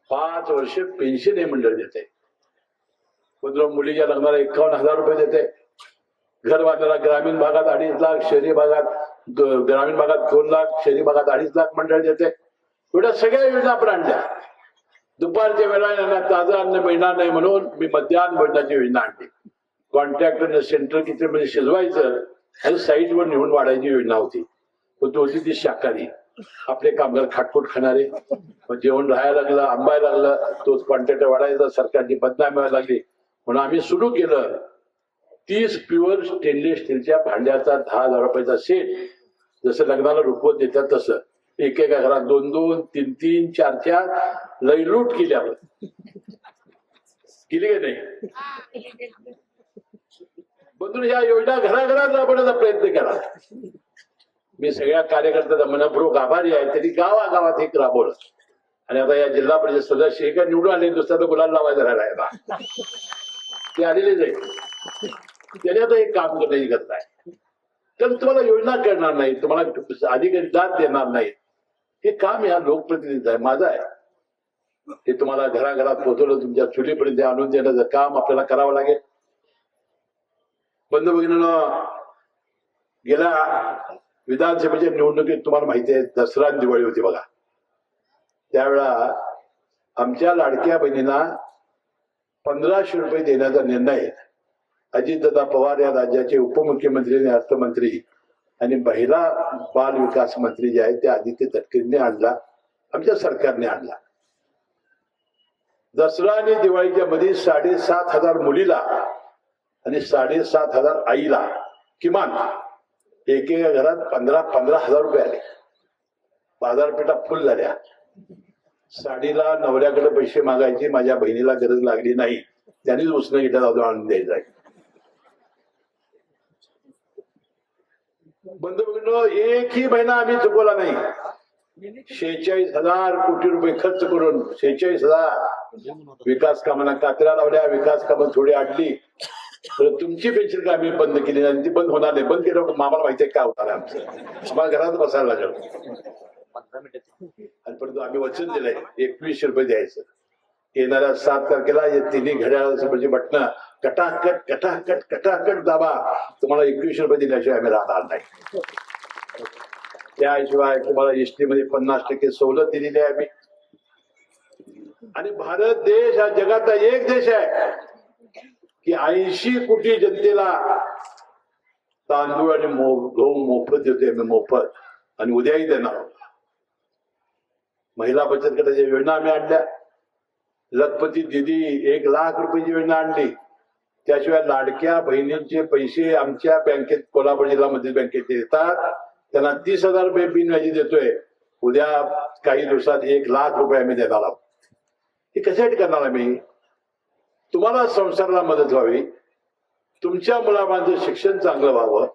Speaker 10: 5 वर्ष पेन्शन हे मंडळ देते. मुलीच्या लग्नाला 51,000 रुपये देते. घर बांधण्याला ग्रामीण भागात 2.5 लाख, शहरी भागात ग्रामीण भागात 2 लाख, शहरी भागात 2.5 लाख मंडळ देते. एवढ्या सगळ्या योजना आपण आणल्या. दुपारच्या वेळेला ताजं अन्न मिळणार नाही म्हणून मी मध्यान्ह भोजनाची योजना आणली. कॉन्ट्रॅक्टर सेंट्रल किचन मध्ये शिजवायचं आणि साईडवर नेऊन वाढायची योजना होती. पण तो होती ती शाकाहारी. आपले कामगार खाटखोट खाणारे, जेवण राहायला लागलं, आंबायला लागलं, तोच कॉन्ट्रॅक्टर वाढायचा, सरकारची बदनामी व्हायला लागली. म्हणून आम्ही सुरू केलं 30 प्युअर स्टेनलेस स्टीलच्या भांड्याचा 10,000 रुपयाचा सेट. जसं लग्नाला रुखवत देतात तसं एकेका घरात 2-2, 3-3, 4-4 लईलूट केली आपण. केली की नाही? बंधू या योजना घराघरात राबवण्याचा प्रयत्न केला. मी सगळ्या कार्यकर्त्यांचा मनपूर्वक आभारी आहे. त्यांनी गावागावात हे राबवलं. आणि आता या जिल्हा परिषद सदस्य एका निवडून आले, दुसऱ्या गुलाल लावायला राहिला आता ते आलेलेच आहे. त्याने आता एक काम करण्याची गरज आहे. तर तुम्हाला योजना करणार नाही, तुम्हाला अधिकारी दाद देणार नाहीत. हे काम या लोकप्रतिनिधीचं आहे, माझं आहे. हे तुम्हाला घराघरात पोहोचवलं, तुमच्या चुलीपर्यंत आणून देण्याचं काम आपल्याला करावं लागेल. बंधू भगिनींनो, गेल्या विधानसभेच्या निवडणुकीत तुम्हाला माहिती आहे दसरा दिवाळी होती बघा. त्यावेळा आमच्या लाडक्या बहिणींना 1500 रुपये देण्याचा निर्णय अजितदादा पवार या राज्याचे उपमुख्यमंत्री आणि अर्थमंत्री आणि महिला बाल विकास मंत्री जे आहेत ते आदित्य तटकरेंनी आणला, आमच्या सरकारने आणला. दसरा आणि दिवाळीच्या मध्ये 7,500 मुलीला आणि 7,500 आईला किमान एकेका घरात 15,000 रुपये आले. बाजारपेठा फुल झाल्या. साडीला नवऱ्याकडे पैसे मागायचे, माझ्या बहिणीला गरज लागली नाही, त्यांनीच उसणं घेतला जातो आणून द्यायचा. बंधू एकही महिना आम्ही चुकवला नाही. 46,000 कोटी रुपये खर्च करून 46,000 विकास कामांना कात्र्या लावल्या, विकास कामं थोडी आणली. तर तुमची पेन्शन का आम्ही बंद केली नाही, ती बंद होणार नाही. बंद केलं आम्हाला माहिती आहे काय होणार आहे आमचं, आम्हाला घरात बसायला लागलं. आणि परंतु आम्ही वचन दिलंय 2100 रुपये द्यायचं. येणाऱ्या 7 तारखेला हे तिन्ही घड्याळाचं म्हणजे बटणं कटाकट कटाकट कटाकट दाबा. तुम्हाला 2100 रुपये दिल्याशिवाय आम्ही राहणार नाही. त्याशिवाय तुम्हाला एसटी मध्ये 50% सवलत दिलेली आहे आम्ही. आणि भारत देश हा जगातला एक देश आहे की 80 कोटी जनतेला तांदूळ आणि गहू मोफत देतोय, मोफत, आणि उद्याही देणार. महिला बचत गटाच्या योजना आम्ही आणल्या. लखपती दिदी 1 लाख रुपयाची योजना आणली. त्याशिवाय लाडक्या बहिणींचे पैसे आमच्या बँकेत, कोल्हापूर जिल्हा मधील बँकेत येतात, त्यांना 30,000 रुपये बिनव्याजी देतोय. उद्या काही दिवसात 1 लाख रुपये आम्ही देणार आहोत. हे कशासाठी करणार आम्ही? तुम्हाला संसाराला मदत व्हावी, तुमच्या मुलाबाळांचं शिक्षण चांगलं व्हावं,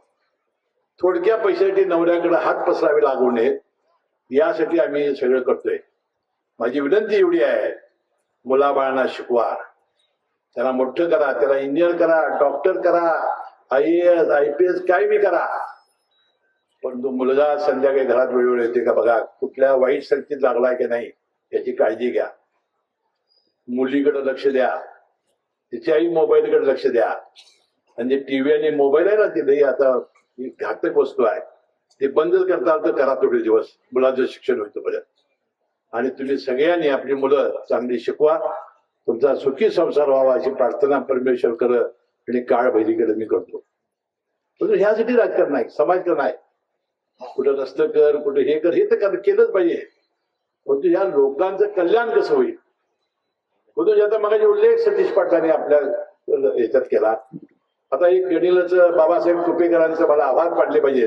Speaker 10: थोडक्या पैशासाठी नवऱ्याकडे हात पसरावे लागू नयेत, यासाठी आम्ही हे सगळं करतोय. माझी विनंती एवढी आहे, मुलाबाळांना शिकवा, त्याला मोठं करा, त्याला इंजिनियर करा, डॉक्टर करा, IAS IPS काय बी करा. पण तो मुलगा संध्याकाळी घरात वेळोवेळ येते का बघा, कुठल्या वाईट संगतीत लागलाय की नाही याची काळजी घ्या. मुलीकडे लक्ष द्या, तिच्या आई मोबाईलकडे लक्ष द्या. म्हणजे टीव्ही आणि मोबाईल आहे ना, तिथेही आता घातक वस्तू आहे, ते बंद करता आलं तर करा थोडे दिवस, मुलाचं शिक्षण होतं बरं. आणि तुम्ही सगळ्यांनी आपली मुलं चांगली शिकवा, तुमचा सुखी संसार व्हावा अशी प्रार्थना परमेश्वर करत आणि काळ भैरीकडे मी करतो. पण ह्यासाठी राजकारण आहे, समाजकारण आहे. कुठं रस्ते कर, कुठं हे कर, हे तर केलंच पाहिजे. परंतु ह्या लोकांचं कल्याण कसं होईल? परंतु आता मग उल्लेख सतीश पाटलांनी आपल्या याच्यात केला. आता एक गणिलच बाबासाहेब कुपेकरांचं मला आभार पाडले पाहिजे.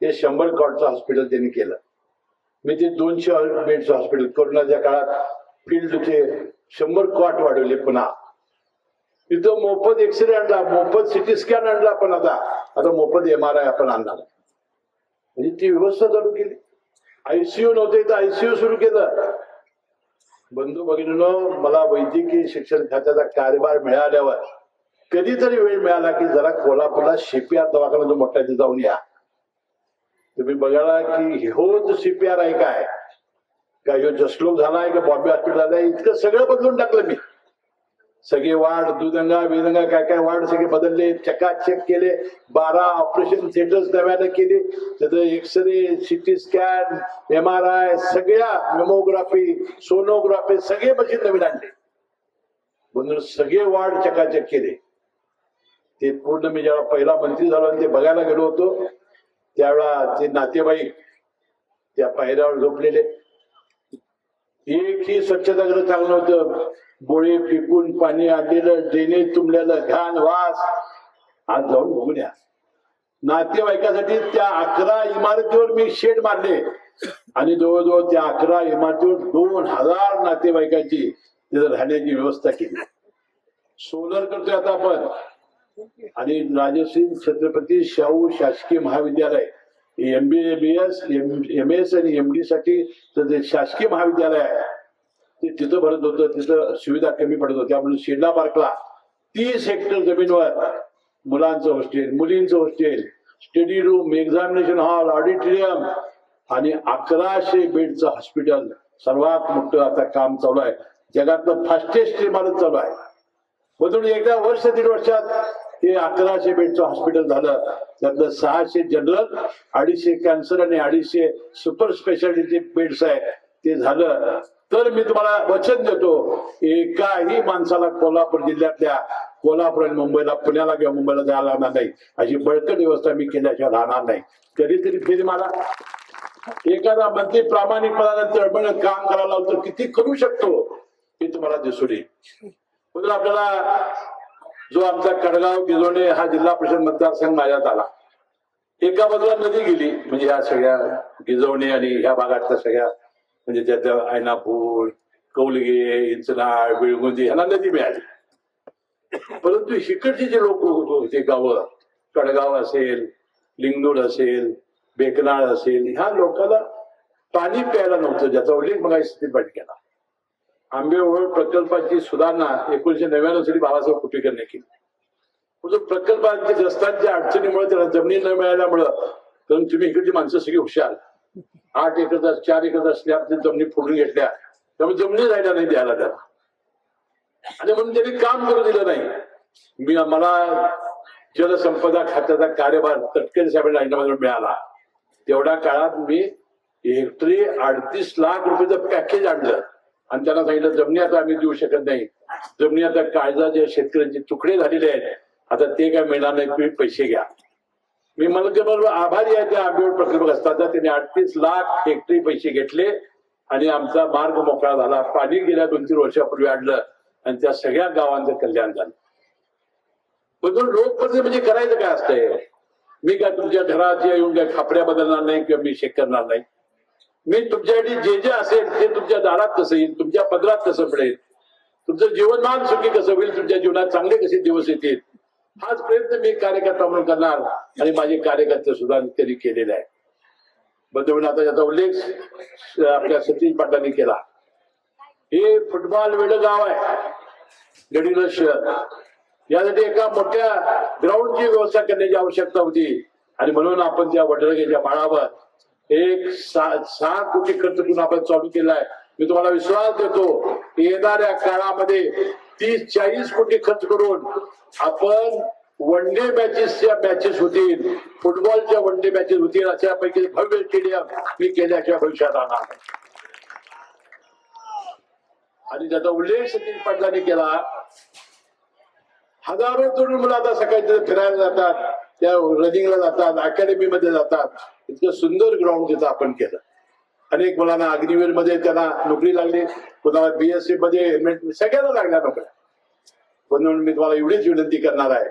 Speaker 10: ते 100 कॉटचं हॉस्पिटल त्यांनी केलं. मी ते 200 बेडचं हॉस्पिटल, कोरोनाच्या काळात फील्डचे 100 कॉट वाढवले. पुन्हा तिथं मोफत एक्सरे आणला, मोफत सिटी स्कॅन आणला, पण आता मोफत MRI आपण आणणार. म्हणजे ती व्यवस्था चालू केली. ICU नव्हते तर ICU सुरू केलं. बंधू भगिनींनो, मला वैद्यकीय शिक्षण खात्याचा कार्यभार मिळाल्यावर कधीतरी वेळ मिळाला की जरा कोल्हापूरला CPR दवाखाना जो मोठा आहे जाऊन या. तुम्ही बघायला की हो CPR आहे काय, ह्यो जसलोक झालाय का बॉम्बे हॉस्पिटल झालाय, इतकं सगळं बदलून टाकलं मी. सगळे वार्ड, दुधंगा वेदंगा काय काय वार्ड सगळे बदलले, चकाचक केले. 12 ऑपरेशन थिएटर्स नव्यानं केले. त्याचं एक्सरे, CT स्कॅन, MRI, सगळ्या मेमोग्राफी, सोनोग्राफी सगळे मशीन नवीन आणले. म्हणून सगळे वार्ड चकाचक केले. ते पूर्ण मी जेव्हा पहिला मंत्री झालो आणि ते बघायला गेलो होतो, त्यावेळा ते नातेवाईक त्या पायऱ्यावर झोपलेले. एकही स्वच्छतागृह चांगलं नव्हतं. बोळे फेकून पाणी आणलेलं, ड्रेनेज तुंबलेलं, घाण वास. आज जाऊन बघून या. नातेवाईकासाठी त्या 11 इमारतीवर मी शेड मारले आणि जवळजवळ त्या 11 इमारतीवर 2000 नातेवाईकांची तिथं राहण्याची व्यवस्था केली. सोलर करतोय आता आपण. आणि राजश्री छत्रपती शाहू शासकीय महाविद्यालय MBBS, MS आणि MD साठी शासकीय महाविद्यालय आहे, ते तिथं भरत होतं. तिथं सुविधा कमी पडत होत्या म्हणून शेडला पार्कला 30 हेक्टर जमीनवर मुलांचं हॉस्टेल, मुलींचं hostel, study room, examination hall, auditorium आणि 1100 बेडचं हॉस्पिटल, सर्वात मोठं आता काम चालू आहे. जगातलं फास्टेस्ट इमारत चालू आहे. म्हणून एकदा वर्ष 1.5 वर्षात हे 1100 बेडचं हॉस्पिटल झालं. त्यातलं 600 जनरल, 250 कॅन्सर आणि 250 सुपर स्पेशालिटी बेड्स आहे ते झालं. तर मी तुम्हाला वचन देतो, एकाही माणसाला कोल्हापूर जिल्ह्यातल्या कोल्हापूर आणि मुंबईला, पुण्याला किंवा मुंबईला जायला लागणार नाही, अशी बळकट व्यवस्था मी केल्याशिवाय राहणार नाही. कधीतरी फेरी मला एखादा मंत्री प्रामाणिकपणाने तळमळीने काम करायला लावलं तर किती करू शकतो हे तुम्हाला दिसून येईल. म्हणून आपल्याला जो आमचा कडगाव गिजोणे हा जिल्हा परिषद मतदारसंघ माझ्यात आला, एका बाजूला नदी गेली, म्हणजे ह्या सगळ्या गिजवणे आणि ह्या भागातल्या सगळ्या, म्हणजे त्यात ऐनापूर, कौलगे, इंचनाळ, बेळगुंदी ह्यांना नदी मिळाली. परंतु इकडचे जे लोक होते गावं, कडगाव असेल, लिंगनूर असेल, बेकनाळ असेल, ह्या लोकांना पाणी प्यायला नव्हतं, ज्याचा उल्लेख मग स्थितीत केला. आंबेओळ प्रकल्पाची सुधारणा 1999 साली बाबासाहेब कुपेकरने केली. प्रकल्पाच्या ग्रस्तांच्या अडचणीमुळे त्याला जमिनी न मिळाल्यामुळं, तर तुम्ही इकडची माणसं सगळी हुशार, 8 एकरचा 4 एकरचा स्लॅब जमिनी फोडून घेतल्या, त्यामुळे जमिनी राहिल्या नाही द्यायला त्याला, आणि म्हणून त्यांनी काम करू दिलं नाही. मला जलसंपदा खात्याचा कार्यभार तटकरे साहेबांना राजीनामा मिळाला. तेवढ्या काळात मी हेक्टरी 38 लाख रुपयाचं पॅकेज आणलं आणि त्यांना सांगितलं, जमिनी आता आम्ही देऊ शकत नाही, जमिनी आता काळजाच्या शेतकऱ्यांचे तुकडे झालेले आहेत, आता ते काय मिळणार नाही, तुम्ही पैसे घ्या. मी मला आभारी आहे त्या आंबेओळ प्रकल्प असताना त्यांनी 38 लाख हेक्टरी पैसे घेतले आणि आमचा मार्ग मोकळा झाला. पाणी गेल्या 2-3 वर्षापूर्वी आणलं आणि त्या सगळ्या गावांचं कल्याण झालं. पण लोकप्रतिनिधी म्हणजे करायचं काय असतंय? मी काय तुमच्या घरात येऊन काय खापऱ्या बदलणार नाही किंवा मी शेक करणार नाही. मी तुमच्यासाठी जे जे असेल ते तुमच्या दारात कसं येईल, तुमच्या पदरात कसं पडेल, तुमचं जीवनमान सुखी कसं होईल, तुमच्या जीवनात चांगले कसे दिवस येतील, हाच प्रयत्न मी कार्यकर्ता म्हणून करणार आणि माझे कार्यकर्ते सुद्धा त्यांनी केलेले आहे. बंधूंनो, आता याचा उल्लेख आपल्या सतीश पाटलांनी केला. हे फुटबॉल वेळ गाव आहे, गडिंग्लज शहर. यासाठी एका मोठ्या ग्राउंडची व्यवस्था करण्याची आवश्यकता होती आणि म्हणून आपण त्या वडरगेच्या माळावर 6 कोटी खर्च करून आपण चालू केलाय. मी तुम्हाला विश्वास देतो, येणाऱ्या काळामध्ये 30-40 कोटी खर्च करून आपण वन डे मॅचेस होतील, फुटबॉलच्या वन डे मॅचेस होतील, अशापैकी भव्य स्टेडियम मी केल्याच्या भविष्यात राहणार. आणि त्याचा उल्लेख सतीश पाटलांनी केला. हजारो तरुण मुलं आता सकाळी फिरायला जातात, त्या रनिंगला जातात, अकॅडमी मध्ये जातात. इतकं सुंदर ग्राउंड तिथं आपण केलं. अनेक मुलांना अग्निवीर मध्ये त्यांना नोकरी लागली, कोणाला BSc मध्ये हेल्मेट, सगळ्यांना लागल्या नोकऱ्या. म्हणून मी तुम्हाला एवढीच विनंती करणार आहे,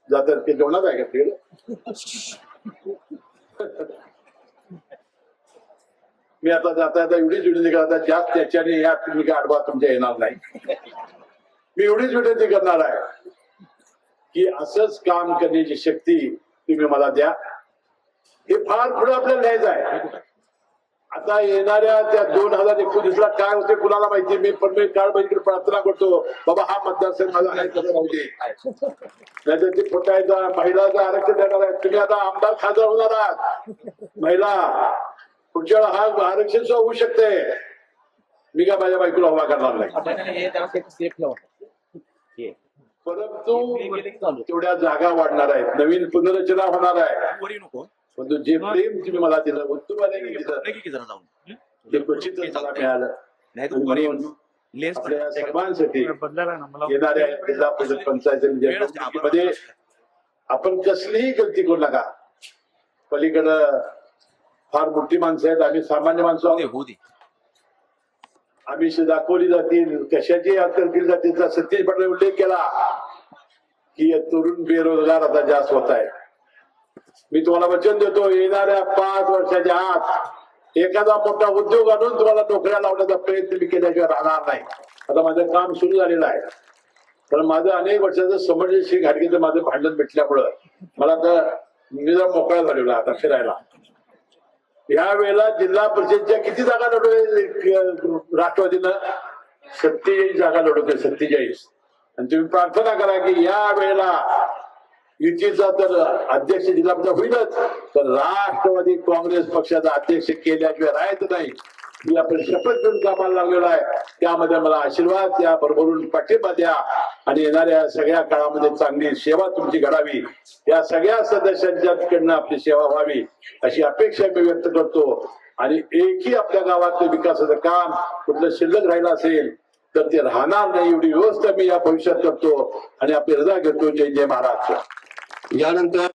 Speaker 10: जातात ते जेवणार आहे का मी आता जाता एवढीच विनंती करणार, जास्त त्याच्याने या तुम्ही काय आडवा तुमच्या येणार नाही. मी एवढीच विनंती करणार आहे की असंच काम करण्याची शक्ती तुम्ही मला द्या. हे फार पुढे आपल्याला न्यायचं आहे. आता येणाऱ्या त्या 2019ला काय होते कुणाला माहिती. मी काळ बहिणीकडे प्रार्थना करतो, बाबा हा मतदारसंघ माझा आहे कसं राहू दे, नाहीतर ते फुटायचा. महिलाचं आरक्षण देणार आहे, तुम्ही आता आमदार खासदार होणार आहात, महिला पुढच्या हा आरक्षण सुद्धा होऊ शकते. मी काय माझ्या बायकोला हवा करणार नाही, परंतु तेवढ्या जागा वाढणार आहेत, नवीन पुनर्रचना होणार आहे. परंतु जे प्रेम तुम्ही मला दिलं, उत्तुवाने दिलं, ते क्वचितच मला मिळालं. म्हणून आपल्या सर्वांसाठी येणाऱ्या जिल्हा परिषद पंचायत निवडणुकीमध्ये आपण कसलीही गलती करू नका. पलीकडं फार मोठी माणसं आहेत, आम्ही सामान्य माणसं आहोत. आम्ही दाखवली जातील, कशाची अक्कल केली जातील. सतीश पाटलांनी उल्लेख केला की तरुण बेरोजगार आता जास्त होत आहे. मी तुम्हाला वचन देतो, येणाऱ्या 5 वर्षाच्या आत एखादा मोठा उद्योग आणून तुम्हाला नोकऱ्या लावण्याचा प्रयत्न मी केल्याशिवाय राहणार नाही. आता माझं काम सुरू झालेलं आहे, पण माझं अनेक वर्षाचं समजशी घाटगीचं माझं भांडण भेटल्यामुळं मला आता मी जरा मोकळा झालेला आता फिरायला. या वेळेला जिल्हा परिषदच्या किती जागा लढवले राष्ट्रवादीनं? 47 जागा लढवते, 47. आणि तुम्ही प्रार्थना करा की या वेळेला युतीचा तर अध्यक्ष जिल्हा परिषद होईलच, तर राष्ट्रवादी काँग्रेस पक्षाचा अध्यक्ष केल्याशिवाय राहायचं नाही. मी आपण शपथ घेऊन कामाला लागलेला आहे. त्यामध्ये मला आशीर्वाद द्या, भरभरून पाठिंबा द्या आणि येणाऱ्या सगळ्या काळामध्ये चांगली सेवा तुमची घडावी, या सगळ्या सदस्यांच्याकडनं आपली सेवा व्हावी अशी अपेक्षा मी व्यक्त करतो. आणि एकही आपल्या गावातलं विकासाचं काम कुठलं शिल्लक राहिलं असेल तर ते राहणार नाही एवढी व्यवस्था मी या भविष्यात करतो आणि आपली रजा घेतो. जय जय महाराष्ट्र.
Speaker 7: यानंतर